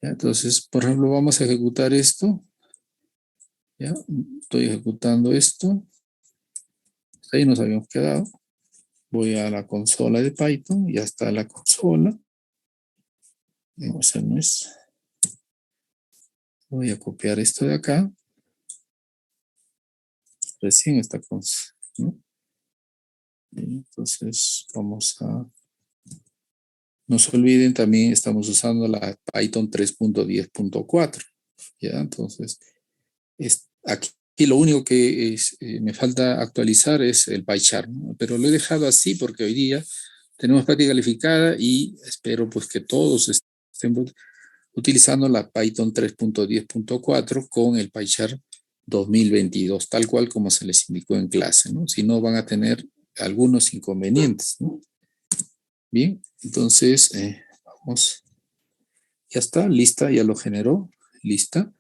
¿Ya? Entonces, por ejemplo, vamos a ejecutar esto. ¿Ya? Estoy ejecutando esto. Ahí nos habíamos quedado. Voy a la consola de Python. Ya está la consola. No, esa no es. Voy a copiar esto de acá. Recién esta consola, ¿no? Entonces, vamos a... No se olviden, también estamos usando la Python 3.10.4. ¿Ya? Entonces, aquí lo único que me falta actualizar es el PyCharm, ¿no? Pero lo he dejado así porque hoy día tenemos práctica calificada y espero pues que todos estén utilizando la Python 3.10.4 con el PyCharm 2022, tal cual como se les indicó en clase, ¿no? Si no, van a tener algunos inconvenientes, ¿no? Bien, entonces, vamos. Ya está, lista, ya lo generó, lista.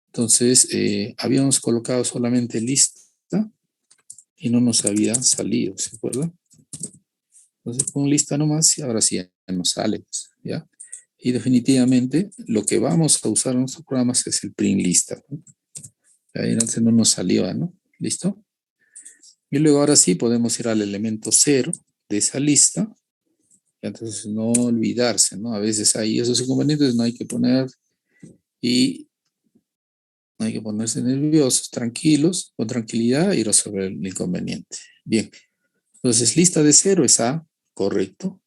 Entonces, habíamos colocado solamente lista y no nos había salido, ¿se acuerdan? Entonces, con lista nomás y ahora sí ya nos sale, ¿ya? Y definitivamente lo que vamos a usar en nuestros programas es el print lista, ¿no? Ahí entonces no nos salió, ¿no? ¿Listo? Y luego ahora sí podemos ir al elemento 0 de esa lista. Entonces, no olvidarse, ¿no? A veces hay esos inconvenientes, no hay que poner y no hay que ponerse nerviosos, tranquilos, con tranquilidad y resolver el inconveniente. Bien, entonces lista de 0 es A, correcto.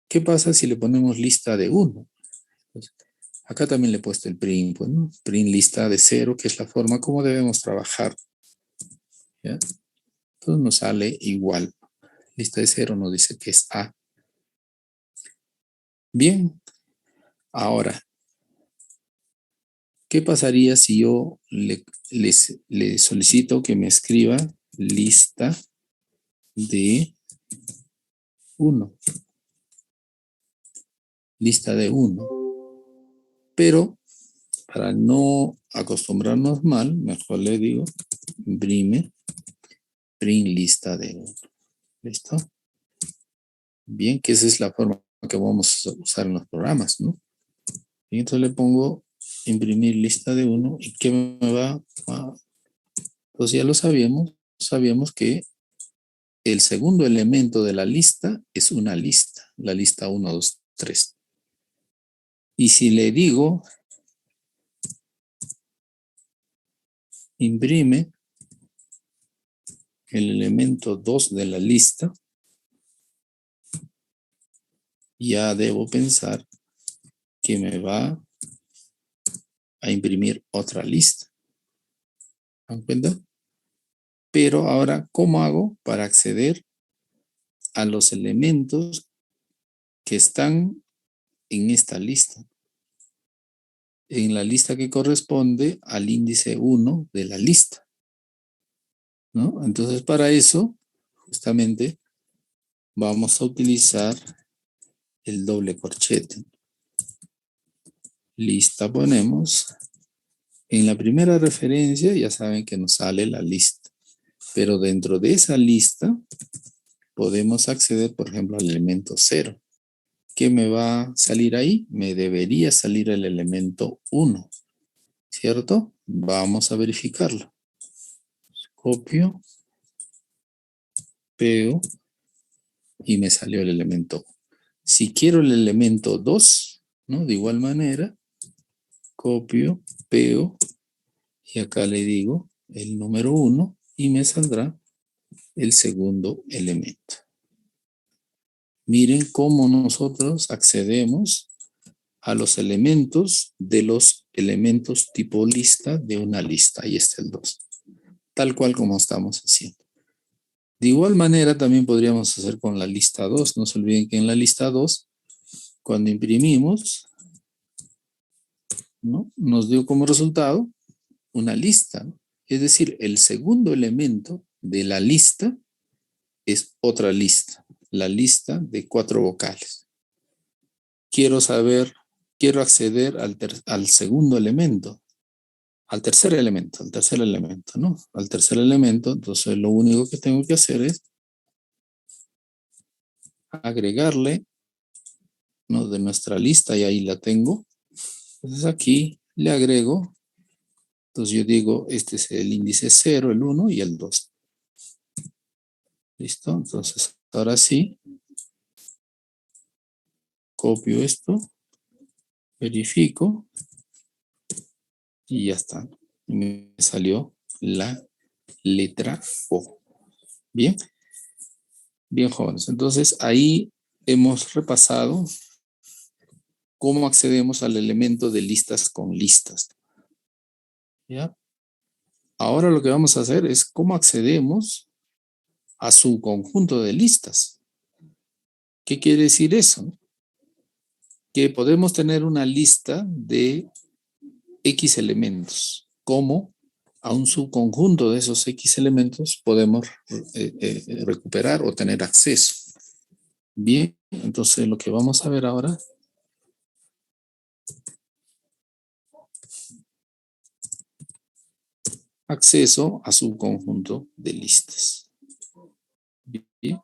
¿Qué pasa si le ponemos lista de 1? Pues, acá también le he puesto el print, pues, ¿no? Print lista de 0, que es la forma como debemos trabajar. ¿Ya? Entonces nos sale igual. Lista de 0 nos dice que es A. Bien, ahora, ¿qué pasaría si yo le solicito que me escriba lista de 1? Lista de 1. Pero para no acostumbrarnos mal, mejor le digo imprime print lista de 1. ¿Listo? Bien, que esa es la forma que vamos a usar en los programas, ¿no? Y entonces le pongo imprimir lista de 1 y ¿qué me va a...? Pues ya lo sabíamos que el segundo elemento de la lista es una lista, la lista 1, 2, 3. Y si le digo imprime el elemento 2 de la lista, ya debo pensar que me va a imprimir otra lista. ¿Dan cuenta? Pero ahora, ¿cómo hago para acceder a los elementos que están en esta lista? En la lista que corresponde al índice 1 de la lista, ¿no? Entonces, para eso, justamente, vamos a utilizar el doble corchete. Lista ponemos. En la primera referencia ya saben que nos sale la lista. Pero dentro de esa lista podemos acceder, por ejemplo, al elemento 0. ¿Qué me va a salir ahí? Me debería salir el elemento 1, ¿cierto? Vamos a verificarlo. Copio, pego y me salió el elemento 1. Si quiero el elemento 2, ¿no? De igual manera, copio, pego y acá le digo el número 1 y me saldrá el segundo elemento. Miren cómo nosotros accedemos a los elementos de los elementos tipo lista de una lista. Ahí está el 2. Tal cual como estamos haciendo. De igual manera también podríamos hacer con la lista 2. No se olviden que en la lista 2, cuando imprimimos, ¿no?, nos dio como resultado una lista, ¿no? Es decir, el segundo elemento de la lista es otra lista. La lista de 4 vocales. Quiero acceder al segundo elemento. Al tercer elemento, ¿no? Al tercer elemento, entonces lo único que tengo que hacer es agregarle, ¿no?, de nuestra lista, y ahí la tengo. Entonces aquí le agrego, entonces yo digo, este es el índice 0, el 1 y el 2. ¿Listo? Entonces ahora sí, copio esto, verifico y ya está. Y me salió la letra O. Bien. Bien, jóvenes. Entonces ahí hemos repasado cómo accedemos al elemento de listas con listas. ¿Ya? Ahora lo que vamos a hacer es cómo accedemos a su conjunto de listas. ¿Qué quiere decir eso? Que podemos tener una lista de X elementos. ¿Cómo a un subconjunto de esos X elementos podemos recuperar o tener acceso? Bien, entonces lo que vamos a ver ahora acceso a su conjunto de listas. Bien.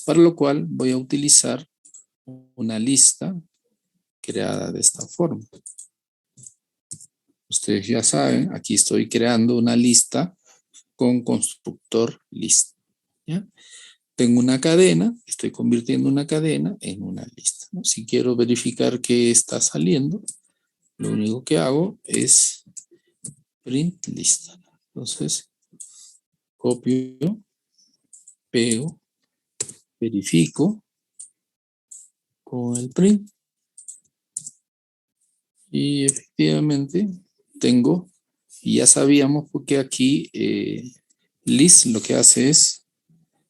Para lo cual voy a utilizar una lista creada de esta forma. Ustedes ya saben, aquí estoy creando una lista con constructor lista. ¿Ya? Tengo una cadena, estoy convirtiendo una cadena en una lista, ¿no? Si quiero verificar qué está saliendo, lo único que hago es print lista. Entonces, copio, pego, verifico con el print y efectivamente tengo, y ya sabíamos porque aquí list lo que hace es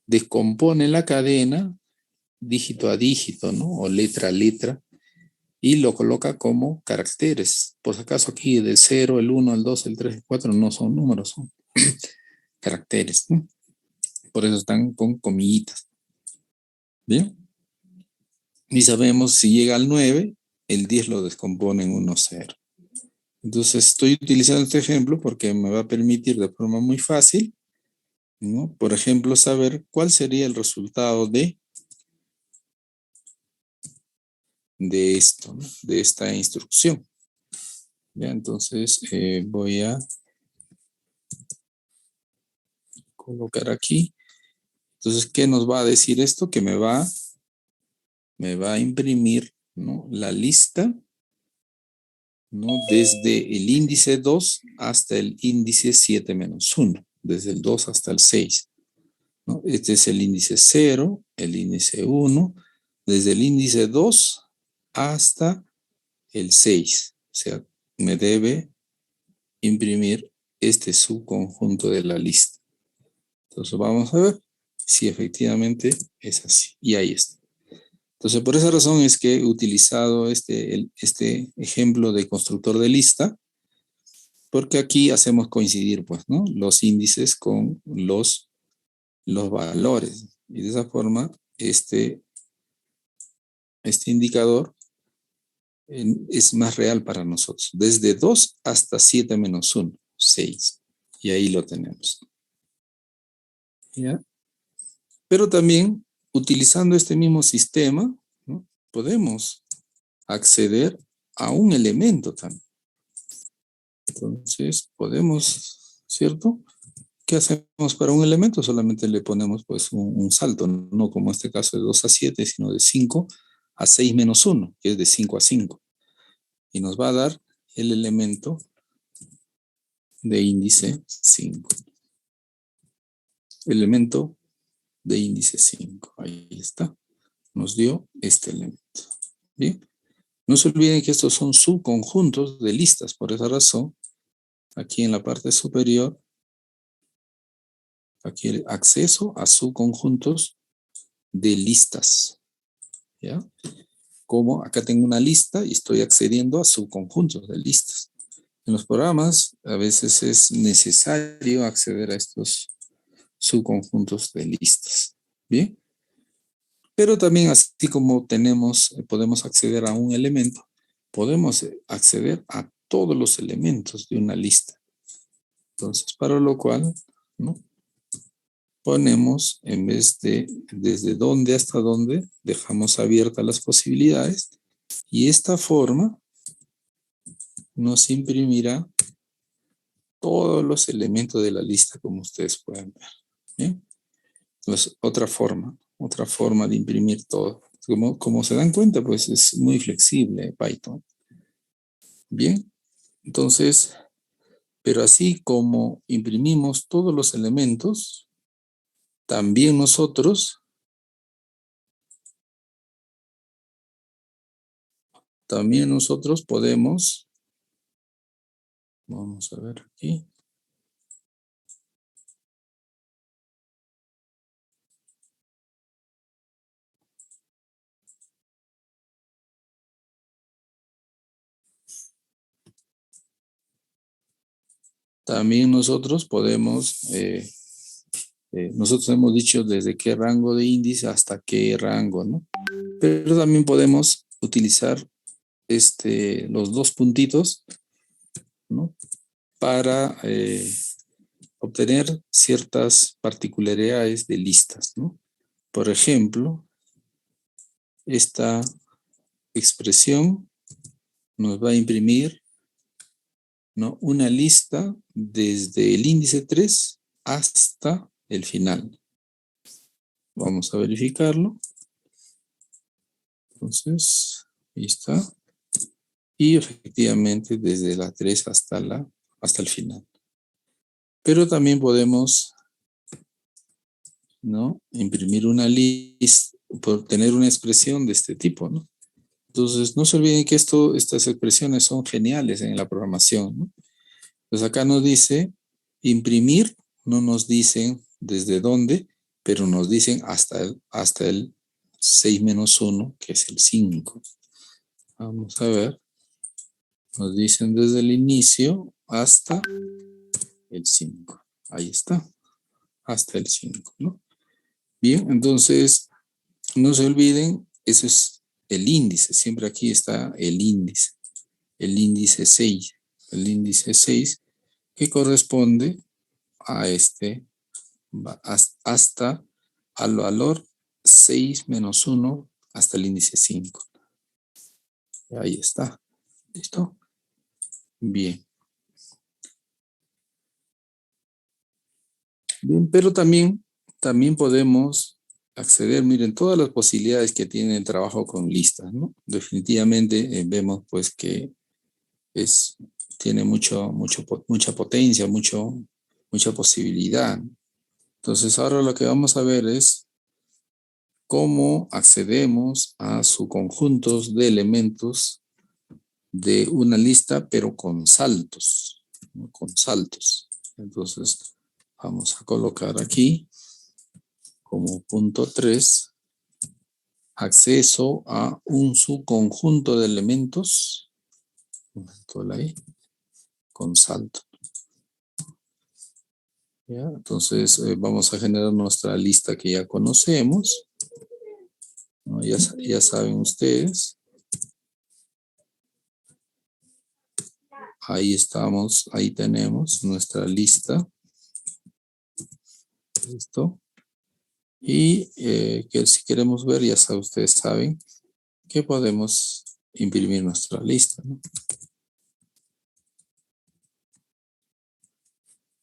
descompone la cadena dígito a dígito, ¿no? O letra a letra, y lo coloca como caracteres. Por si acaso aquí del 0, el 1, el 2, el 3, el 4 no son números, son caracteres, ¿no? Por eso están con comillitas. ¿Bien? Y sabemos si llega al 9, el 10 lo descompone en 1, 0. Entonces estoy utilizando este ejemplo porque me va a permitir de forma muy fácil, ¿no?, por ejemplo, saber cuál sería el resultado de esto, ¿no?, de esta instrucción. ¿Ya? Entonces voy a colocar aquí. Entonces, ¿qué nos va a decir esto? Que me va a imprimir, ¿no?, la lista, ¿no?, desde el índice 2 hasta el índice 7-1, desde el 2 hasta el 6. ¿No? Este es el índice 0, el índice 1, desde el índice 2 hasta el 6. O sea, me debe imprimir este subconjunto de la lista. Entonces vamos a ver si efectivamente es así. Y ahí está. Entonces por esa razón es que he utilizado este ejemplo de constructor de lista, porque aquí hacemos coincidir, pues, ¿no?, los índices con los valores. Y de esa forma, este indicador es más real para nosotros. Desde 2 hasta 7-1, 6. Y ahí lo tenemos. ¿Ya? Pero también, utilizando este mismo sistema, ¿no?, podemos acceder a un elemento también. Entonces, podemos, ¿cierto? ¿Qué hacemos para un elemento? Solamente le ponemos pues un salto, no como este caso de 2 a 7, sino de 5 a 6-1, que es de 5 a 5. Y nos va a dar el elemento de índice 5. elemento de índice 5. Ahí está. Nos dio este elemento. Bien. No se olviden que estos son subconjuntos de listas. Por esa razón, aquí en la parte superior, aquí el acceso a subconjuntos de listas. ¿Ya? Como acá tengo una lista y estoy accediendo a subconjuntos de listas. En los programas a veces es necesario acceder a estos subconjuntos de listas. Bien. Pero también así como podemos acceder a un elemento, podemos acceder a todos los elementos de una lista. Entonces, para lo cual, ¿no? Ponemos, en vez de desde dónde hasta dónde, dejamos abiertas las posibilidades y esta forma nos imprimirá todos los elementos de la lista como ustedes pueden ver. ¿Bien? Entonces, otra forma de imprimir todo. Como se dan cuenta, pues es muy flexible Python. Bien, entonces, pero así como imprimimos todos los elementos, también nosotros podemos, vamos a ver aquí. También nosotros podemos, nosotros hemos dicho desde qué rango de índice hasta qué rango, ¿no? Pero también podemos utilizar los dos puntitos, ¿no? Para obtener ciertas particularidades de listas, ¿no? Por ejemplo, esta expresión nos va a imprimir, ¿no? Una lista desde el índice 3 hasta el final. Vamos a verificarlo. Entonces, ahí está. Y efectivamente desde la 3 hasta el final. Pero también podemos, ¿no? Imprimir una lista, por tener una expresión de este tipo, ¿no? Entonces, no se olviden que estas expresiones son geniales en la programación, ¿no? Pues acá nos dice imprimir, no nos dicen desde dónde, pero nos dicen hasta el 6 menos 1, que es el 5. Vamos a ver. Nos dicen desde el inicio hasta el 5. Ahí está. Hasta el 5, ¿no? Bien, entonces, no se olviden, eso es el índice. Siempre aquí está el índice. El índice 6. El índice 6 que corresponde a hasta al valor 6 menos 1 hasta el índice 5. Ahí está. ¿Listo? Bien. Bien, pero también podemos acceder, miren, todas las posibilidades que tiene el trabajo con listas, ¿no? Definitivamente vemos pues que tiene mucha potencia, mucha posibilidad. Entonces ahora lo que vamos a ver es cómo accedemos a subconjuntos de elementos de una lista, pero con saltos, ¿no? Con saltos. Entonces vamos a colocar aquí como punto 3, acceso a un subconjunto de elementos con salto. ¿Ya? Entonces vamos a generar nuestra lista que ya conocemos, ¿no? Ya saben ustedes. Ahí estamos, ahí tenemos nuestra lista. ¿Listo? Y que si queremos ver, ya ustedes saben que podemos imprimir nuestra lista, ¿no?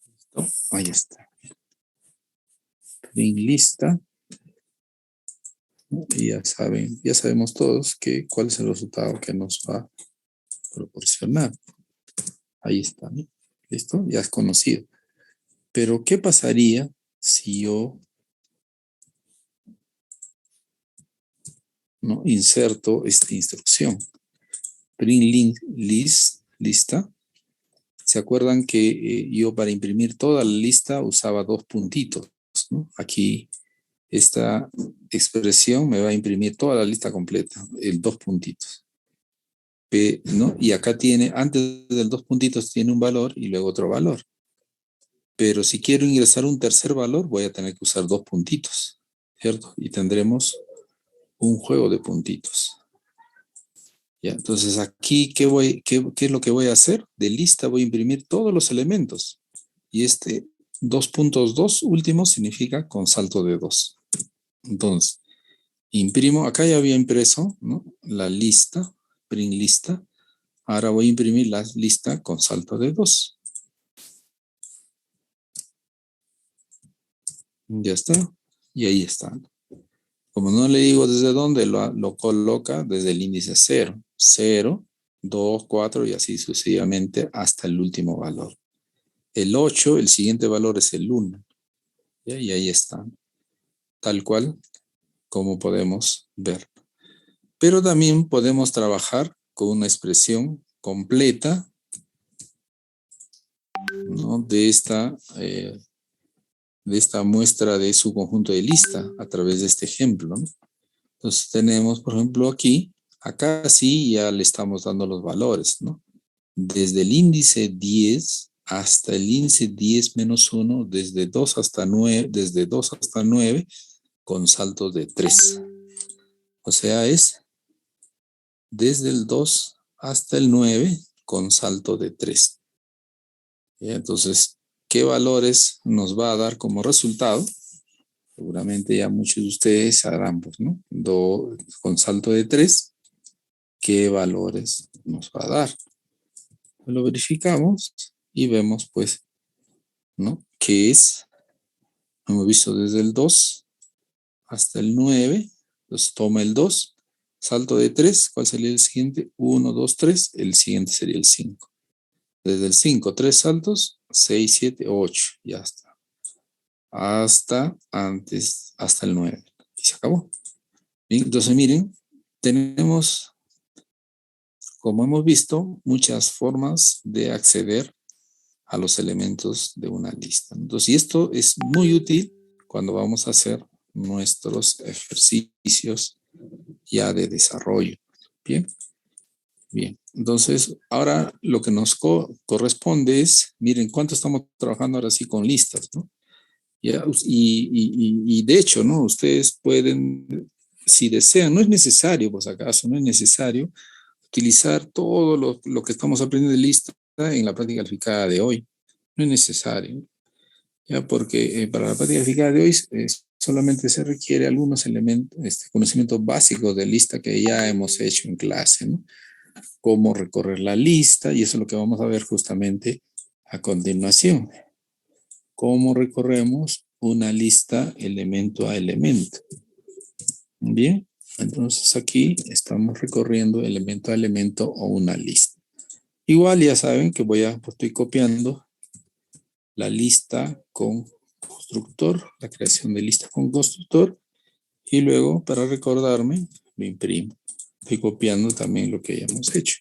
¿Listo? Ahí está. Print lista. Y ya sabemos todos cuál es el resultado que nos va a proporcionar. Ahí está, ¿no? ¿Listo? Ya es conocido. Pero, ¿qué pasaría si yo no inserto esta instrucción, print list, lista. ¿Se acuerdan que yo para imprimir toda la lista usaba dos puntitos, ¿no? Aquí esta expresión me va a imprimir toda la lista completa, el dos puntitos. ¿No? Y acá tiene, antes del dos puntitos tiene un valor y luego otro valor. Pero si quiero ingresar un tercer valor, voy a tener que usar dos puntitos, ¿cierto? Y tendremos un juego de puntitos. ¿Ya? Entonces aquí, ¿qué es lo que voy a hacer? De lista voy a imprimir todos los elementos. Y este 2.2 último significa con salto de 2. Entonces, imprimo, acá ya había impreso, ¿no? La lista, print lista. Ahora voy a imprimir la lista con salto de 2. Ya está. Y ahí está. Como no le digo desde dónde, lo coloca desde el índice 0. 0, 2, 4 y así sucesivamente hasta el último valor. El 8, el siguiente valor es el 1. ¿Ya? Y ahí está. Tal cual como podemos ver. Pero también podemos trabajar con una expresión completa, ¿no? de esta muestra de su conjunto de lista a través de este ejemplo, ¿no? Entonces tenemos, por ejemplo, aquí, acá sí ya le estamos dando los valores, ¿no? Desde el índice 10 hasta el índice 10 menos 1, desde 2 hasta 9, desde 2 hasta 9, con saltos de 3. O sea, es desde el 2 hasta el 9 con salto de 3. Entonces, ¿qué valores nos va a dar como resultado? Seguramente ya muchos de ustedes sabrán, pues, ¿no? Con salto de 3, ¿qué valores nos va a dar? Lo verificamos y vemos, pues, ¿no? Que hemos visto desde el 2 hasta el 9. Entonces, toma el 2, salto de 3, ¿cuál sería el siguiente? 1, 2, 3, el siguiente sería el 5. Desde el 5, 3 saltos, 6, 7, 8, ya está. Hasta el 9. Y se acabó. Bien, entonces miren, tenemos, como hemos visto, muchas formas de acceder a los elementos de una lista. Entonces, y esto es muy útil cuando vamos a hacer nuestros ejercicios ya de desarrollo. Bien, bien. Entonces, ahora lo que nos corresponde es, miren, ¿cuánto estamos trabajando ahora sí con listas, ¿no? Ya, y de hecho, ¿no? Ustedes pueden, si desean, no es necesario, pues acaso, no es necesario utilizar todo lo que estamos aprendiendo de lista en la práctica calificada de hoy. No es necesario, ya, porque para la práctica calificada de hoy solamente se requiere algunos elementos, conocimientos básicos de lista que ya hemos hecho en clase, ¿no? Cómo recorrer la lista, y eso es lo que vamos a ver justamente a continuación. Cómo recorremos una lista elemento a elemento. Bien, entonces aquí estamos recorriendo elemento a elemento o una lista. Igual ya saben que estoy copiando la lista con constructor, la creación de lista con constructor, y luego para recordarme lo imprimo. Estoy copiando también lo que ya hemos hecho.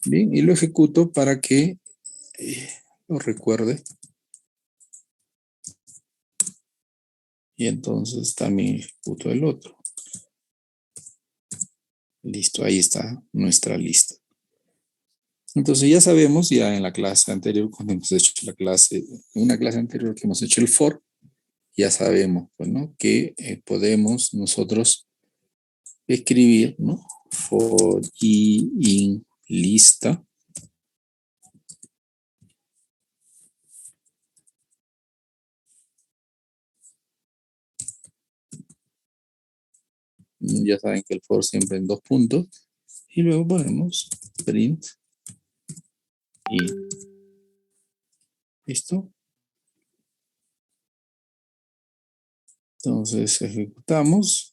Bien, y lo ejecuto para que lo recuerde. Y entonces también ejecuto el otro. Listo, ahí está nuestra lista. Entonces ya sabemos, ya en la clase anterior, cuando hemos hecho una clase anterior que hemos hecho el for, ya sabemos, pues, ¿no? Que podemos nosotros escribir, ¿no? For i in lista. Ya saben que el for siempre en dos puntos. Y luego ponemos print in. ¿Listo? Entonces ejecutamos.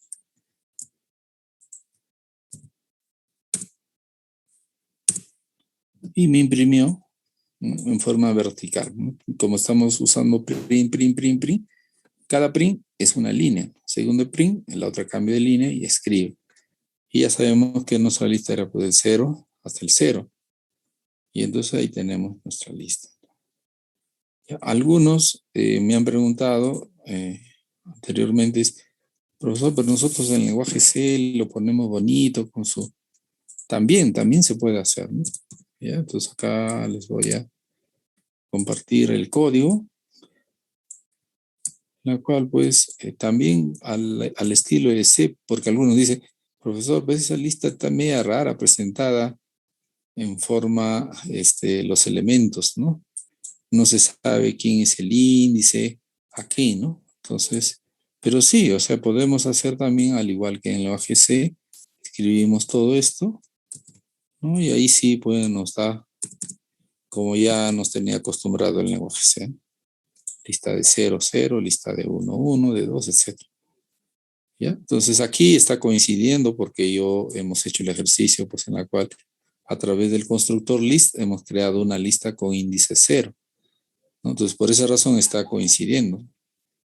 Y me imprimió ¿no? En forma vertical, ¿no? Como estamos usando print, cada print es una línea. Segundo print, la otra cambio de línea y escribe. Y ya sabemos que nuestra lista era pues del 0 hasta el 0. Y entonces ahí tenemos nuestra lista. Ya, algunos me han preguntado anteriormente, profesor, pero nosotros en el lenguaje C lo ponemos bonito con su... También se puede hacer, ¿no? ¿Ya? Entonces acá les voy a compartir el código, la cual pues también al estilo de C, porque algunos dicen, profesor, pues esa lista está media rara, presentada en forma, los elementos, ¿no? No se sabe quién es el índice, aquí, ¿no? Entonces, pero sí, o sea, podemos hacer también, al igual que en el lenguaje C, escribimos todo esto, ¿no? Y ahí sí, pues nos da, como ya nos tenía acostumbrado el lenguaje C, ¿no? Lista de 0, 0, lista de 1, 1, de 2, etcétera. ¿Ya? Entonces aquí está coincidiendo porque hemos hecho el ejercicio pues en la cual a través del constructor list hemos creado una lista con índice 0, ¿no? Entonces por esa razón está coincidiendo.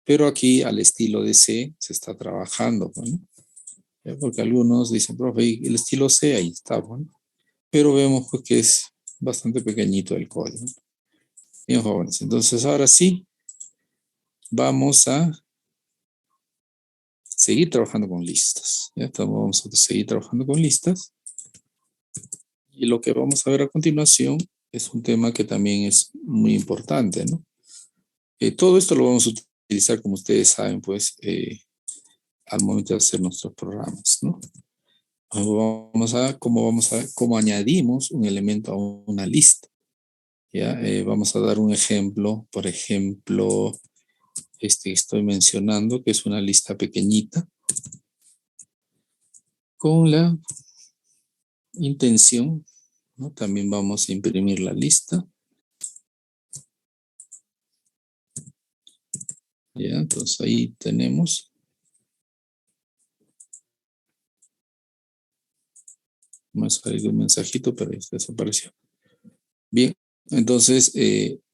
Pero aquí al estilo de C se está trabajando, ¿no? ¿Ya? Porque algunos dicen, profe, el estilo C ahí está, bueno. Pero vemos pues, que es bastante pequeñito el código. Bien, jóvenes. Entonces ahora sí, vamos a seguir trabajando con listas. ¿Ya? Vamos a seguir trabajando con listas. Y lo que vamos a ver a continuación es un tema que también es muy importante, ¿no? Todo esto lo vamos a utilizar, como ustedes saben, pues, al momento de hacer nuestros programas, ¿no? Cómo añadimos un elemento a una lista. ¿Ya? Vamos a dar un ejemplo, por ejemplo, que estoy mencionando, que es una lista pequeñita, con la intención, ¿no? También vamos a imprimir la lista. ¿Ya? Entonces ahí tenemos. Me ha salido un mensajito, pero desapareció. Bien, entonces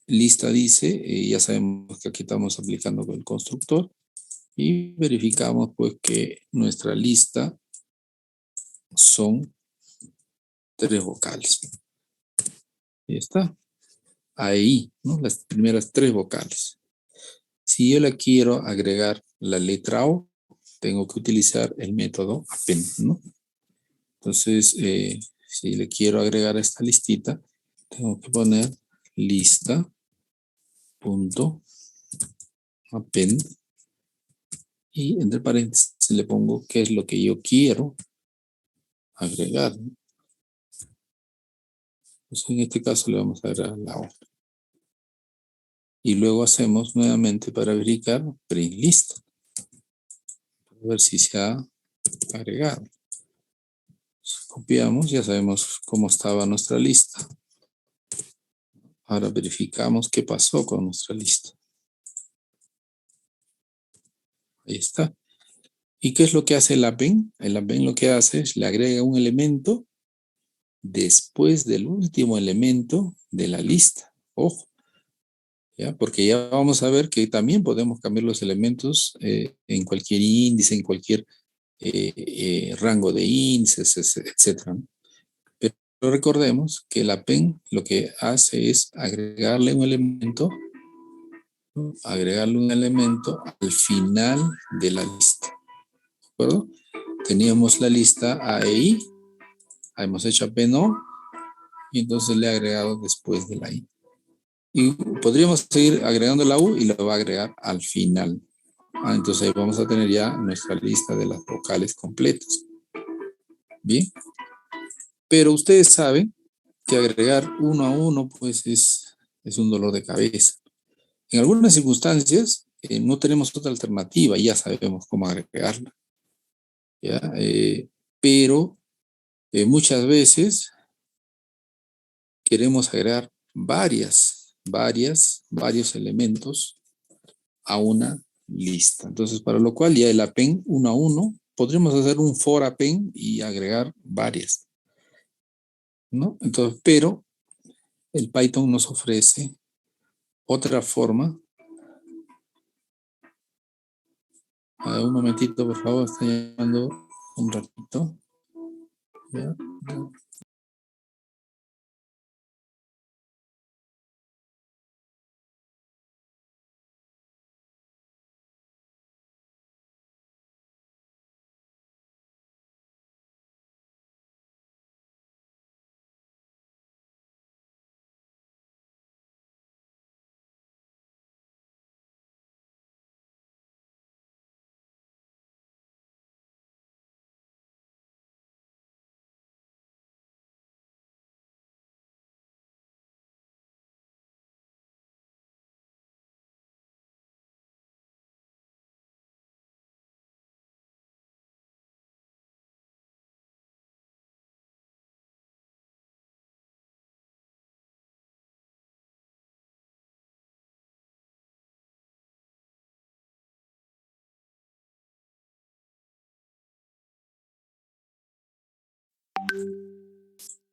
lista dice, ya sabemos que aquí estamos aplicando con el constructor y verificamos pues que nuestra lista son 3 vocales. Ahí está. Ahí, ¿no? Las primeras 3 vocales. Si yo le quiero agregar la letra O, tengo que utilizar el método append, ¿no? Entonces, si le quiero agregar a esta listita, tengo que poner lista.append y entre paréntesis le pongo qué es lo que yo quiero agregar, ¿no? Entonces, en este caso le vamos a agregar la O. Y luego hacemos nuevamente para verificar print lista. A ver si se ha agregado. Copiamos, ya sabemos cómo estaba nuestra lista. Ahora verificamos qué pasó con nuestra lista. Ahí está. ¿Y qué es lo que hace el append? El append lo que hace es le agrega un elemento después del último elemento de la lista. Ojo, ¿ya? Porque ya vamos a ver que también podemos cambiar los elementos en cualquier índice, en cualquier rango de índices, etc. Pero recordemos que el append lo que hace es agregarle un elemento, ¿no? Agregarle un elemento al final de la lista. ¿De acuerdo? Teníamos la lista A e I, hemos hecho append O, y entonces le he agregado después de la I. Y podríamos seguir agregando la U y la va a agregar al final. Entonces ahí vamos a tener ya nuestra lista de las vocales completas. Bien. Pero ustedes saben que agregar uno a uno pues es un dolor de cabeza. En algunas circunstancias no tenemos otra alternativa, ya sabemos cómo agregarla. ¿Ya? Pero muchas veces queremos agregar varios elementos a una lista. Entonces, para lo cual ya el append uno a uno, podríamos hacer un for append y agregar varias, ¿no? Entonces, pero el Python nos ofrece otra forma. Un momentito, por favor, está llamando un ratito. ¿Ya?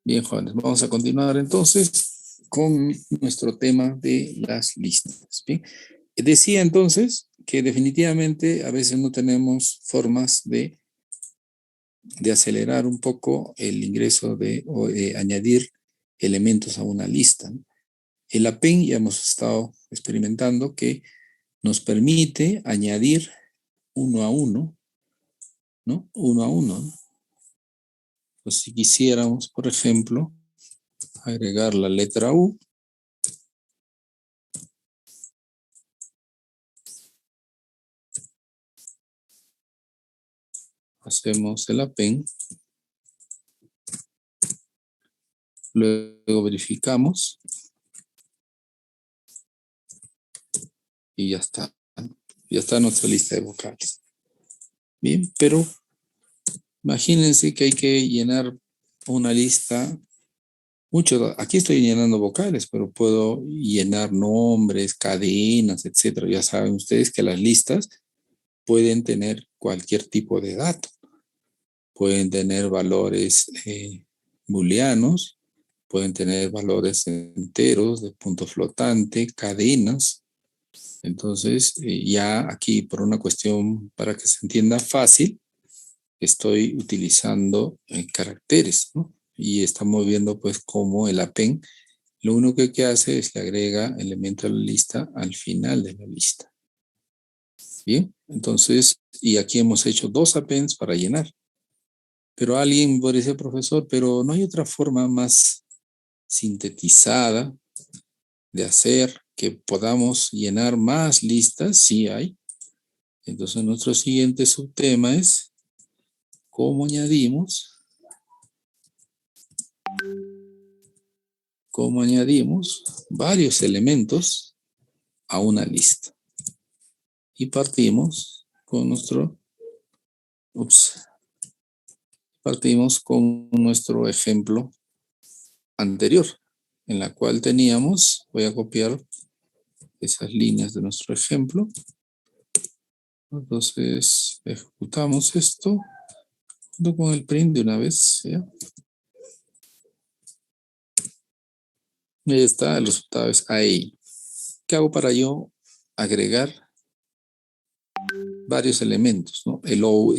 Bien, jóvenes, vamos a continuar entonces con nuestro tema de las listas. Bien, decía entonces que definitivamente a veces no tenemos formas de acelerar un poco el ingreso o de añadir elementos a una lista, ¿no? El append ya hemos estado experimentando que nos permite añadir uno a uno, ¿no? Uno a uno, ¿no? Pues si quisiéramos, por ejemplo, agregar la letra U, hacemos el append, luego verificamos y ya está. Ya está nuestra lista de vocales. Bien, pero imagínense que hay que llenar una lista. Aquí estoy llenando vocales, pero puedo llenar nombres, cadenas, etcétera. Ya saben ustedes que las listas pueden tener cualquier tipo de dato. Pueden tener valores booleanos, pueden tener valores enteros de punto flotante, cadenas. Entonces, ya aquí por una cuestión para que se entienda fácil, estoy utilizando caracteres, ¿no? Y estamos viendo pues cómo el append, lo único que hace es le agrega elemento a la lista al final de la lista. Bien, entonces, y aquí hemos hecho 2 appends para llenar. Pero alguien puede decir, profesor, pero no hay otra forma más sintetizada de hacer que podamos llenar más listas. Sí hay. Entonces, nuestro siguiente subtema es cómo añadimos varios elementos a una lista. Y partimos con nuestro ejemplo anterior, en la cual teníamos, voy a copiar esas líneas de nuestro ejemplo. Entonces, ejecutamos esto junto con el print de una vez, ¿ya? Y ahí está, el resultado es ahí. ¿Qué hago para yo agregar varios elementos, ¿no? El U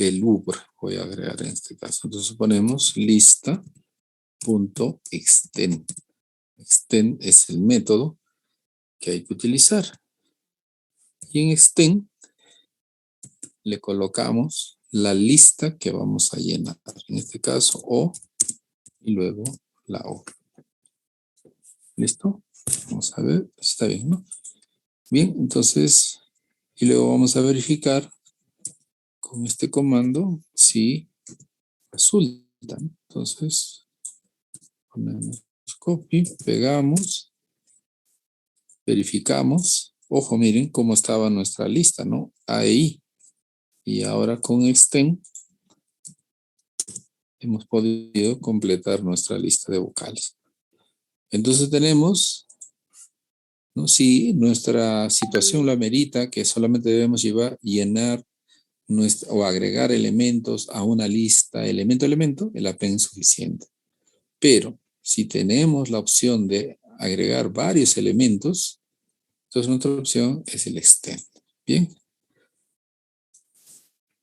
voy a agregar en este caso. Entonces ponemos lista.extend. Extend es el método que hay que utilizar. Y en extend le colocamos la lista que vamos a llenar. En este caso O y luego la O. ¿Listo? Vamos a ver si está bien, ¿no? Bien, entonces, y luego vamos a verificar con este comando si resulta, ¿no? Entonces, ponemos copy, pegamos, verificamos. Ojo, miren cómo estaba nuestra lista, ¿no? Ahí. Y ahora con extend hemos podido completar nuestra lista de vocales. Entonces tenemos, ¿no? Si nuestra situación lo amerita, que solamente debemos llenar o agregar elementos a una lista, elemento a elemento, el append es suficiente. Pero si tenemos la opción de agregar varios elementos, entonces nuestra opción es el extend. Bien.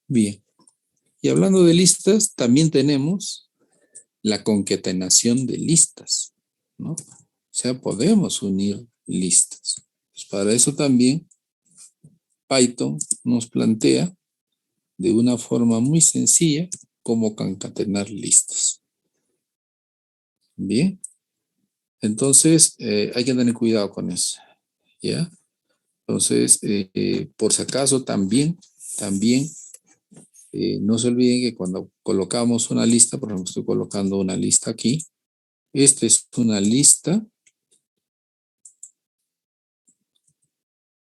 Bien. Y hablando de listas, también tenemos la concatenación de listas, ¿no? O sea, podemos unir listas. Pues para eso también Python nos plantea de una forma muy sencilla cómo concatenar listas. Bien. Entonces, hay que tener cuidado con eso. ¿Ya? Entonces, por si acaso, también, no se olviden que cuando colocamos una lista, por ejemplo, estoy colocando una lista aquí. Esta es una lista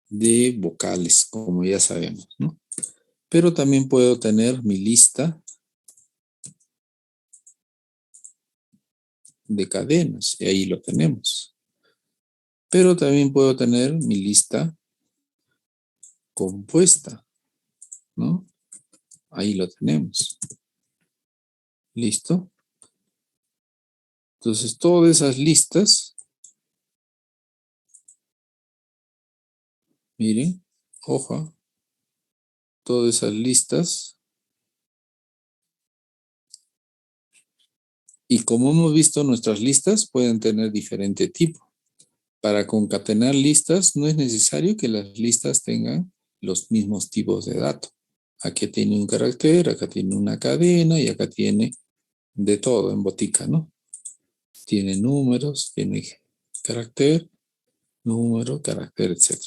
de vocales, como ya sabemos, ¿no? Pero también puedo tener mi lista de cadenas, y ahí lo tenemos. Pero también puedo tener mi lista compuesta, ¿no? Ahí lo tenemos. ¿Listo? Entonces, todas esas listas, miren, ojo, todas esas listas, y como hemos visto, nuestras listas pueden tener diferente tipo. Para concatenar listas, no es necesario que las listas tengan los mismos tipos de datos. Aquí tiene un carácter, acá tiene una cadena y acá tiene de todo en botica, ¿no? Tiene números, tiene carácter, número, carácter, etc.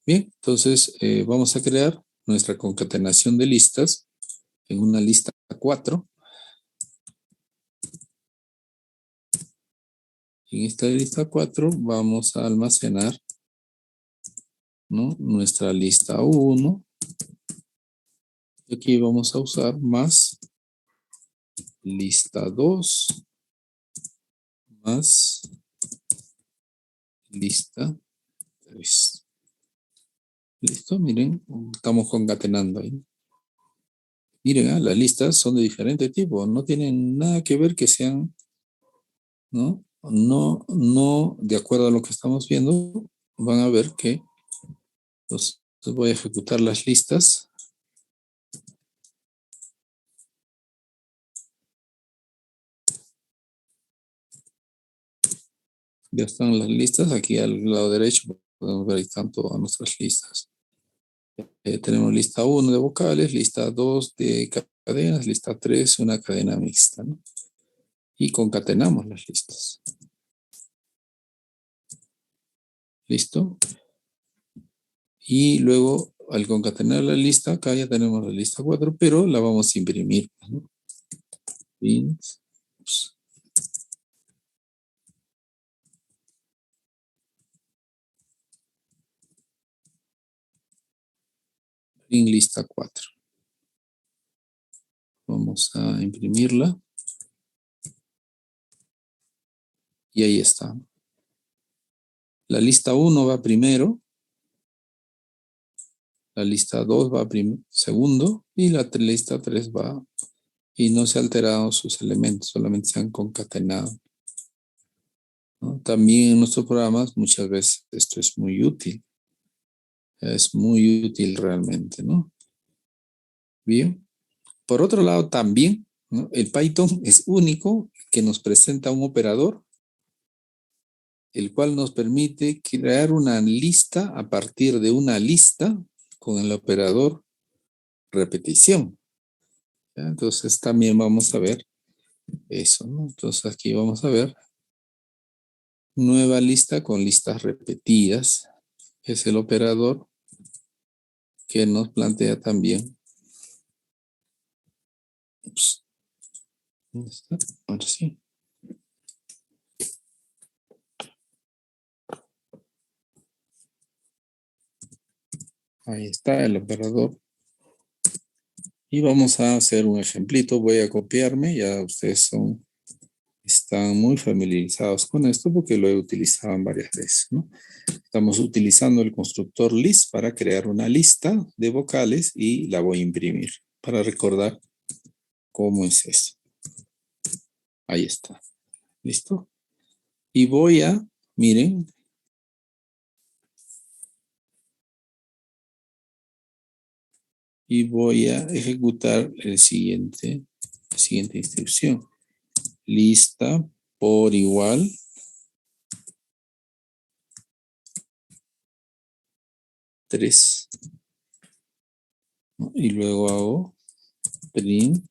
Bien, entonces vamos a crear nuestra concatenación de listas en una lista 4. En esta lista 4 vamos a almacenar, ¿no?, nuestra lista 1. Y aquí vamos a usar más lista 2 más lista 3. ¿Listo? Miren, estamos concatenando ahí. Miren, las listas son de diferente tipo, no tienen nada que ver que sean, ¿no? No, de acuerdo a lo que estamos viendo, van a ver que entonces voy a ejecutar las listas. Ya están las listas, aquí al lado derecho podemos ver ahí están todas nuestras listas. Tenemos lista 1 de vocales, lista 2 de cadenas, lista 3 una cadena mixta, ¿no? Y concatenamos las listas. ¿Listo? Y luego, al concatenar la lista, acá ya tenemos la lista 4, pero la vamos a imprimir, ¿no? En lista 4. Vamos a imprimirla. Y ahí está. La lista 1 va primero. La lista 2 va segundo. Y la lista 3 va. Y no se han alterado sus elementos, solamente se han concatenado, ¿no? También en nuestros programas muchas veces esto es muy útil. Es muy útil realmente, ¿no? Bien. Por otro lado también, ¿no?, el Python es único que nos presenta un operador el cual nos permite crear una lista a partir de una lista con el operador repetición. ¿Ya? Entonces también vamos a ver eso, ¿no? Entonces aquí vamos a ver nueva lista con listas repetidas. Es el operador que nos plantea también. Ups. ¿Dónde está? Ahora sí. Ahí está el operador. Y vamos a hacer un ejemplito. Voy a copiarme. Ya ustedes están muy familiarizados con esto porque lo he utilizado varias veces, ¿no? Estamos utilizando el constructor list para crear una lista de vocales y la voy a imprimir para recordar cómo es eso. Ahí está. ¿Listo? Y voy a, miren, y voy a ejecutar la siguiente instrucción. Lista por igual 3. ¿No? Y luego hago print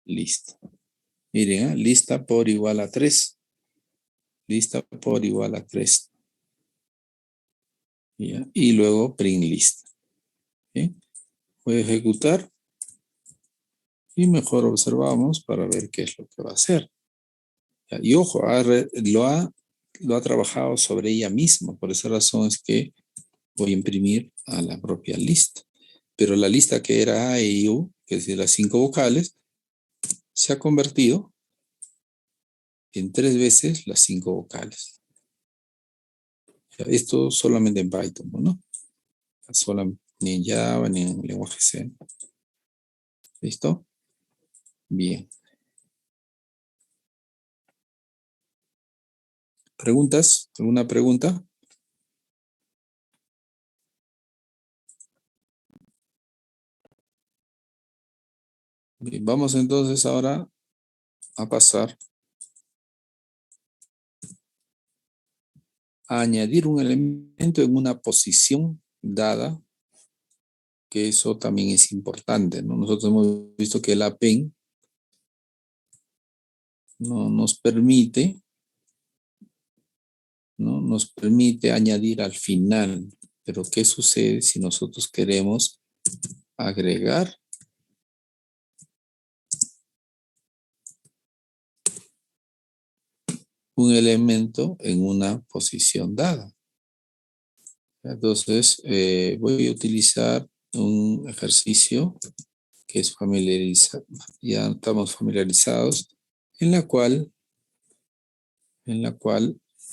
lista. Miren, lista por igual a 3. Lista por igual a 3. ¿Ya? Y luego print lista. ¿Sí? Voy a ejecutar y mejor observamos para ver qué es lo que va a hacer. ¿Ya? Y ojo, lo ha trabajado sobre ella misma. Por esa razón es que voy a imprimir a la propia lista. Pero la lista que era A, E, I, U, que es de las 5 vocales, se ha convertido en 3 veces las 5 vocales. Esto solamente en Python, ¿no? Ni en Java, ni en lenguaje C. ¿Listo? Bien. ¿Preguntas? ¿Alguna pregunta? Bien, vamos entonces ahora a pasar a añadir un elemento en una posición dada, que eso también es importante, ¿no? Nosotros hemos visto que el append no nos permite, ¿no? Nos permite añadir al final. Pero ¿qué sucede si nosotros queremos agregar un elemento en una posición dada? Entonces, voy a utilizar un ejercicio que es ya estamos familiarizados, en la cual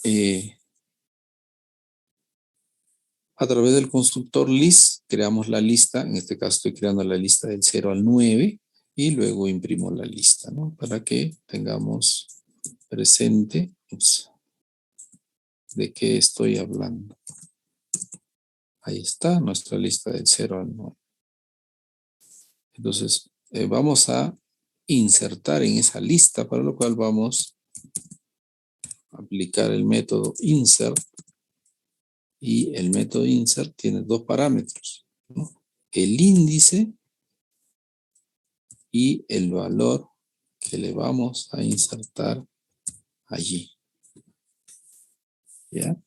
eh, a través del constructor list creamos la lista. En este caso estoy creando la lista del 0 al 9 y luego imprimo la lista, ¿no? Para que tengamos presente de qué estoy hablando. Ahí está nuestra lista del 0 al 9. Entonces, vamos a insertar en esa lista, para lo cual vamos a aplicar el método insert. Y el método insert tiene 2 parámetros, ¿no? El índice y el valor que le vamos a insertar allí. ¿Ya?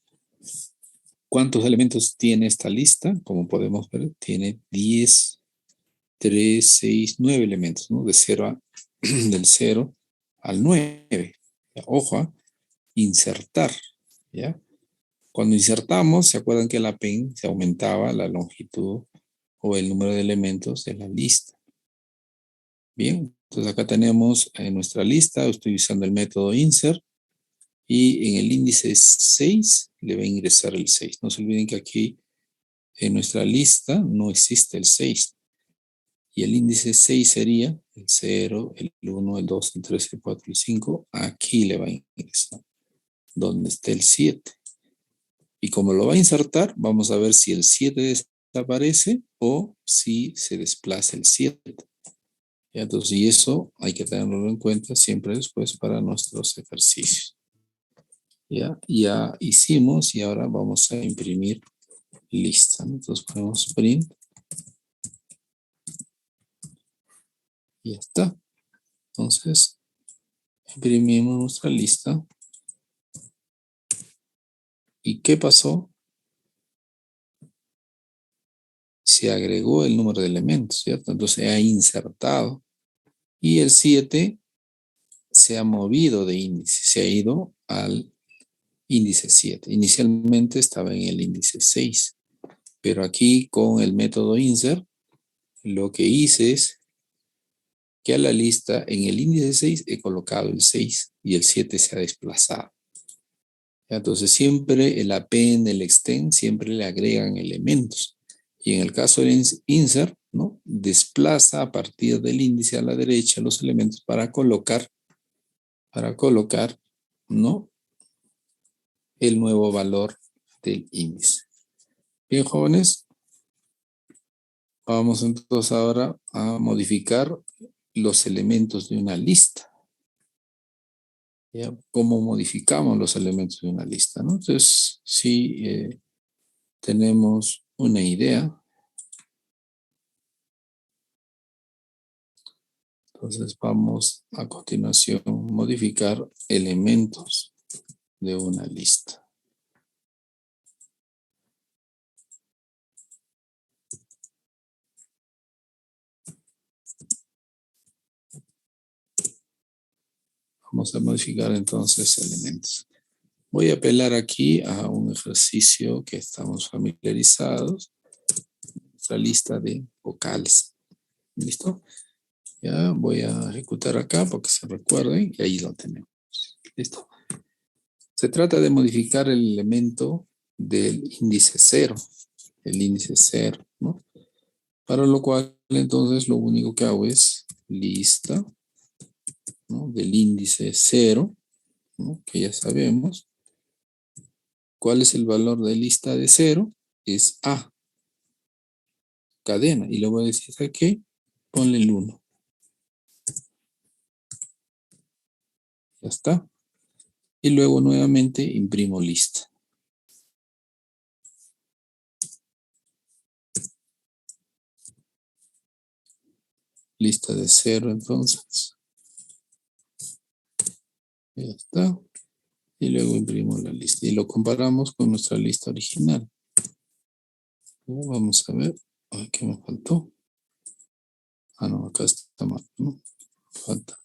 ¿Cuántos elementos tiene esta lista? Como podemos ver, tiene 10, 3, 6, 9 elementos, ¿no? Del 0 al 9. Ojo, insertar, ¿ya? Cuando insertamos, ¿se acuerdan que el append se aumentaba la longitud o el número de elementos de la lista? Bien, entonces acá tenemos en nuestra lista, estoy usando el método insert y en el índice 6 le va a ingresar el 6. No se olviden que aquí en nuestra lista no existe el 6. Y el índice 6 sería el 0, el 1, el 2, el 3, el 4, el 5. Aquí le va a ingresar, donde esté el 7. Y como lo va a insertar, vamos a ver si el 7 desaparece o si se desplaza el 7. Entonces, y eso hay que tenerlo en cuenta siempre después para nuestros ejercicios. Ya hicimos y ahora vamos a imprimir lista. Entonces ponemos print. Y ya está. Entonces, imprimimos nuestra lista. ¿Y qué pasó? Se agregó el número de elementos, ¿cierto? Entonces se ha insertado. Y el 7 se ha movido de índice, se ha ido al índice 7. Inicialmente estaba en el índice 6, pero aquí con el método insert, lo que hice es que a la lista en el índice 6 he colocado el 6 y el 7 se ha desplazado. Entonces siempre el append, el extend, siempre le agregan elementos. Y en el caso del insert, ¿no? Desplaza a partir del índice a la derecha los elementos para colocar para colocar, ¿no?, el nuevo valor del índice. Bien, jóvenes, vamos entonces ahora a modificar los elementos de una lista. ¿Ya? ¿Cómo modificamos los elementos de una lista, ¿no? Entonces, si tenemos una idea, entonces vamos a continuación a modificar elementos de una lista. Vamos a modificar entonces elementos. Voy a apelar aquí a un ejercicio que estamos familiarizados, nuestra lista de vocales. ¿Listo? Ya voy a ejecutar acá porque se recuerden y ahí lo tenemos. ¿Listo? Se trata de modificar el elemento del índice 0, el índice 0, ¿no? Para lo cual entonces lo único que hago es lista, ¿no?, del índice 0, ¿no?, que ya sabemos. ¿Cuál es el valor de lista de 0? Es A, cadena. Y le voy a decir aquí, ponle el 1. Ya está. Y luego nuevamente imprimo lista. Lista de 0 entonces. Ya está. Y luego imprimo la lista. Y lo comparamos con nuestra lista original. Vamos a ver. Ay, ¿qué me faltó? Ah, no, acá está mal, ¿no? Falta.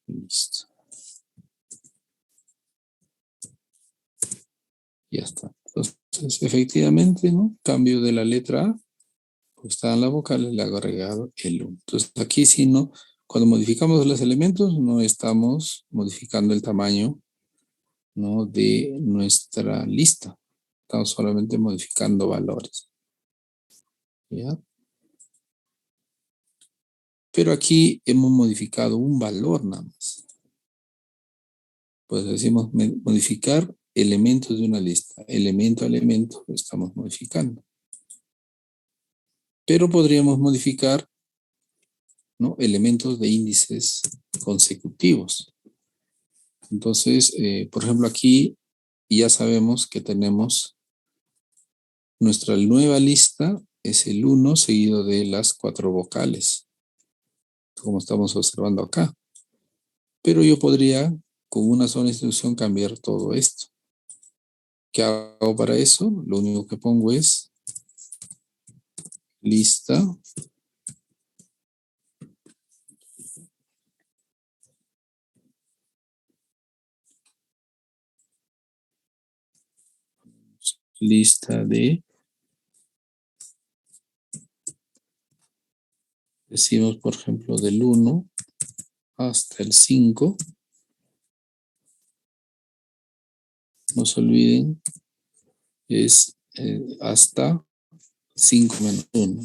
Listo. Ya está. Entonces, efectivamente, ¿no? Cambio de la letra A. Pues está en la vocal, le hago agregado el 1. Entonces, aquí sí, ¿no? Cuando modificamos los elementos, no estamos modificando el tamaño, ¿no?, de nuestra lista. Estamos solamente modificando valores. ¿Ya? Pero aquí hemos modificado un valor nada más. Pues decimos modificar elementos de una lista. Elemento a elemento lo estamos modificando. Pero podríamos modificar, ¿no?, elementos de índices consecutivos. Entonces, por ejemplo, aquí ya sabemos que tenemos nuestra nueva lista, es el 1 seguido de las 4 vocales, como estamos observando acá. Pero yo podría, con una sola instrucción, cambiar todo esto. ¿Qué hago para eso? Lo único que pongo es lista de, decimos por ejemplo del 1 hasta el 5. No se olviden, es hasta 5 menos 1.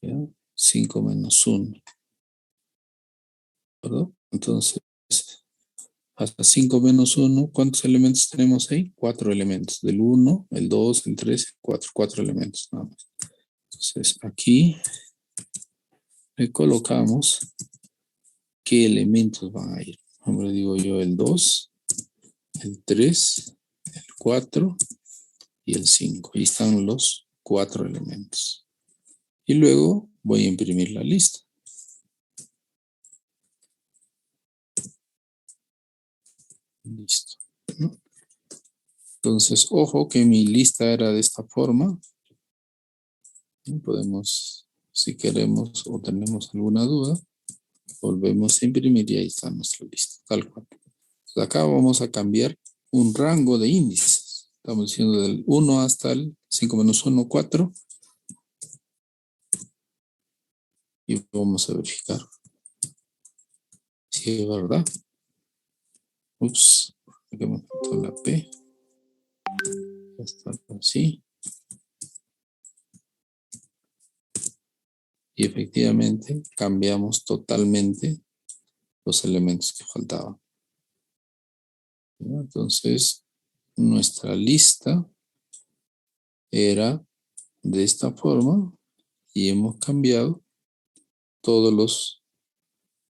¿Ya? 5 menos 1. ¿Perdón? Entonces, hasta 5 menos 1, ¿cuántos elementos tenemos ahí? 4 elementos. Del 1, el 2, el 3, el 4. 4 elementos nada más. Entonces, aquí le colocamos qué elementos van a ir. Por ejemplo, digo yo el 2, el 3, el 4 y el 5. Ahí están los 4 elementos. Y luego voy a imprimir la lista. Listo, ¿no? Entonces, ojo que mi lista era de esta forma. Podemos, si queremos o tenemos alguna duda, volvemos a imprimir y ahí está nuestra lista, tal cual. Entonces, acá vamos a cambiar un rango de índices. Estamos diciendo del 1 hasta el 5 menos 1, 4. Y vamos a verificar si es verdad. Ups, aquí me faltó la P. Ya está así. Y efectivamente cambiamos totalmente los elementos que faltaban. ¿Ya? Entonces, nuestra lista era de esta forma y hemos cambiado todos los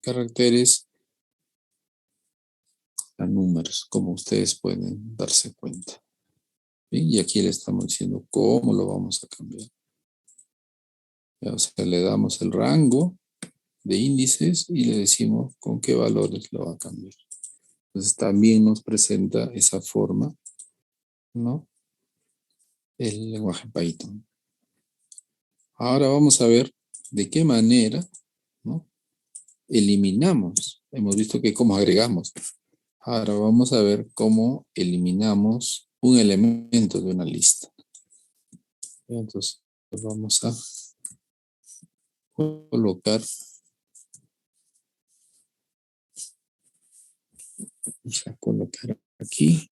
caracteres a números, como ustedes pueden darse cuenta. ¿Bien? Y aquí le estamos diciendo cómo lo vamos a cambiar. Ya, o sea, le damos el rango de índices y le decimos con qué valores lo va a cambiar. Entonces también nos presenta esa forma, ¿no? El lenguaje Python. Ahora vamos a ver de qué manera, ¿no? Eliminamos. Hemos visto que cómo agregamos. Ahora vamos a ver cómo eliminamos un elemento de una lista. Entonces vamos a colocar, vamos a colocar aquí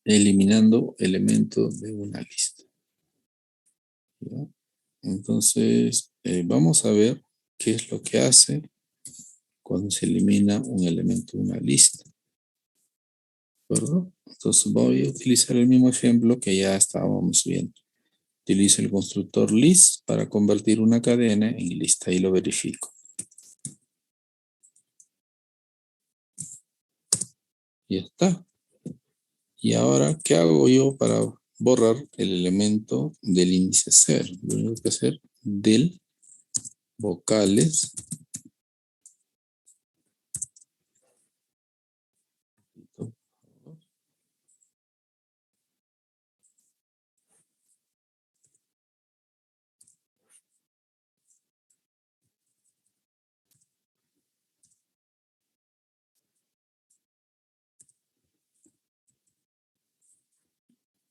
eliminando elementos de una lista. ¿Ya? Entonces vamos a ver qué es lo que hace cuando se elimina un elemento de una lista. ¿De acuerdo? Entonces voy a utilizar el mismo ejemplo que ya estábamos viendo. Utilizo el constructor list para convertir una cadena en lista y lo verifico. Ya está. Y ahora, ¿qué hago yo para borrar el elemento del índice 0? Lo único que hacer del vocales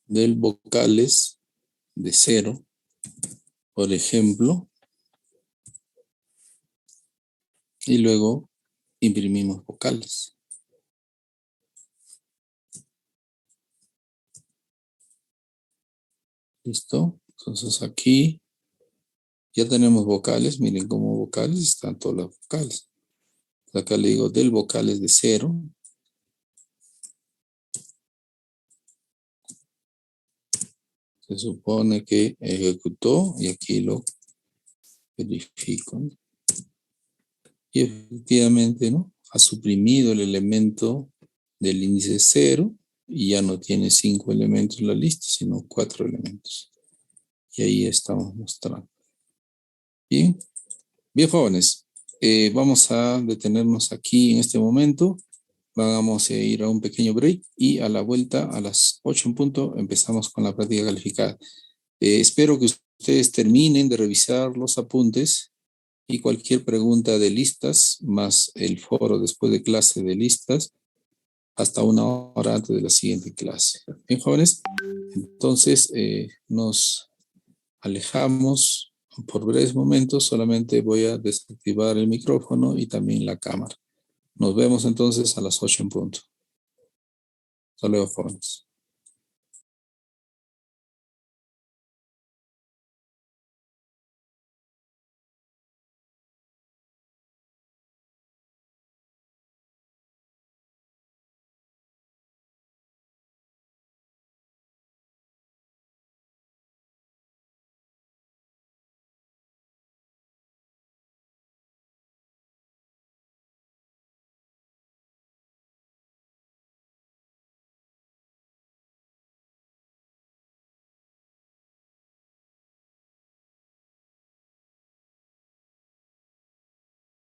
del vocales de 0, por ejemplo, y luego imprimimos vocales. ¿Listo? Entonces aquí ya tenemos vocales. Miren como vocales están todas las vocales. Acá le digo del vocales de 0. Se supone que ejecutó y aquí lo verifico. Y efectivamente, ¿no? Ha suprimido el elemento del índice 0 y ya no tiene 5 elementos en la lista, sino 4 elementos. Y ahí estamos mostrando. Bien, bien jóvenes, vamos a detenernos aquí en este momento. Vamos a ir a un pequeño break y a la vuelta a las 8 en punto empezamos con la práctica calificada. Espero que ustedes terminen de revisar los apuntes y cualquier pregunta de listas, más el foro después de clase de listas, hasta 1 hora antes de la siguiente clase. Bien, jóvenes, entonces nos alejamos por breves momentos. Solamente voy a desactivar el micrófono y también la cámara. Nos vemos entonces a las 8 en punto. Hasta luego, jóvenes.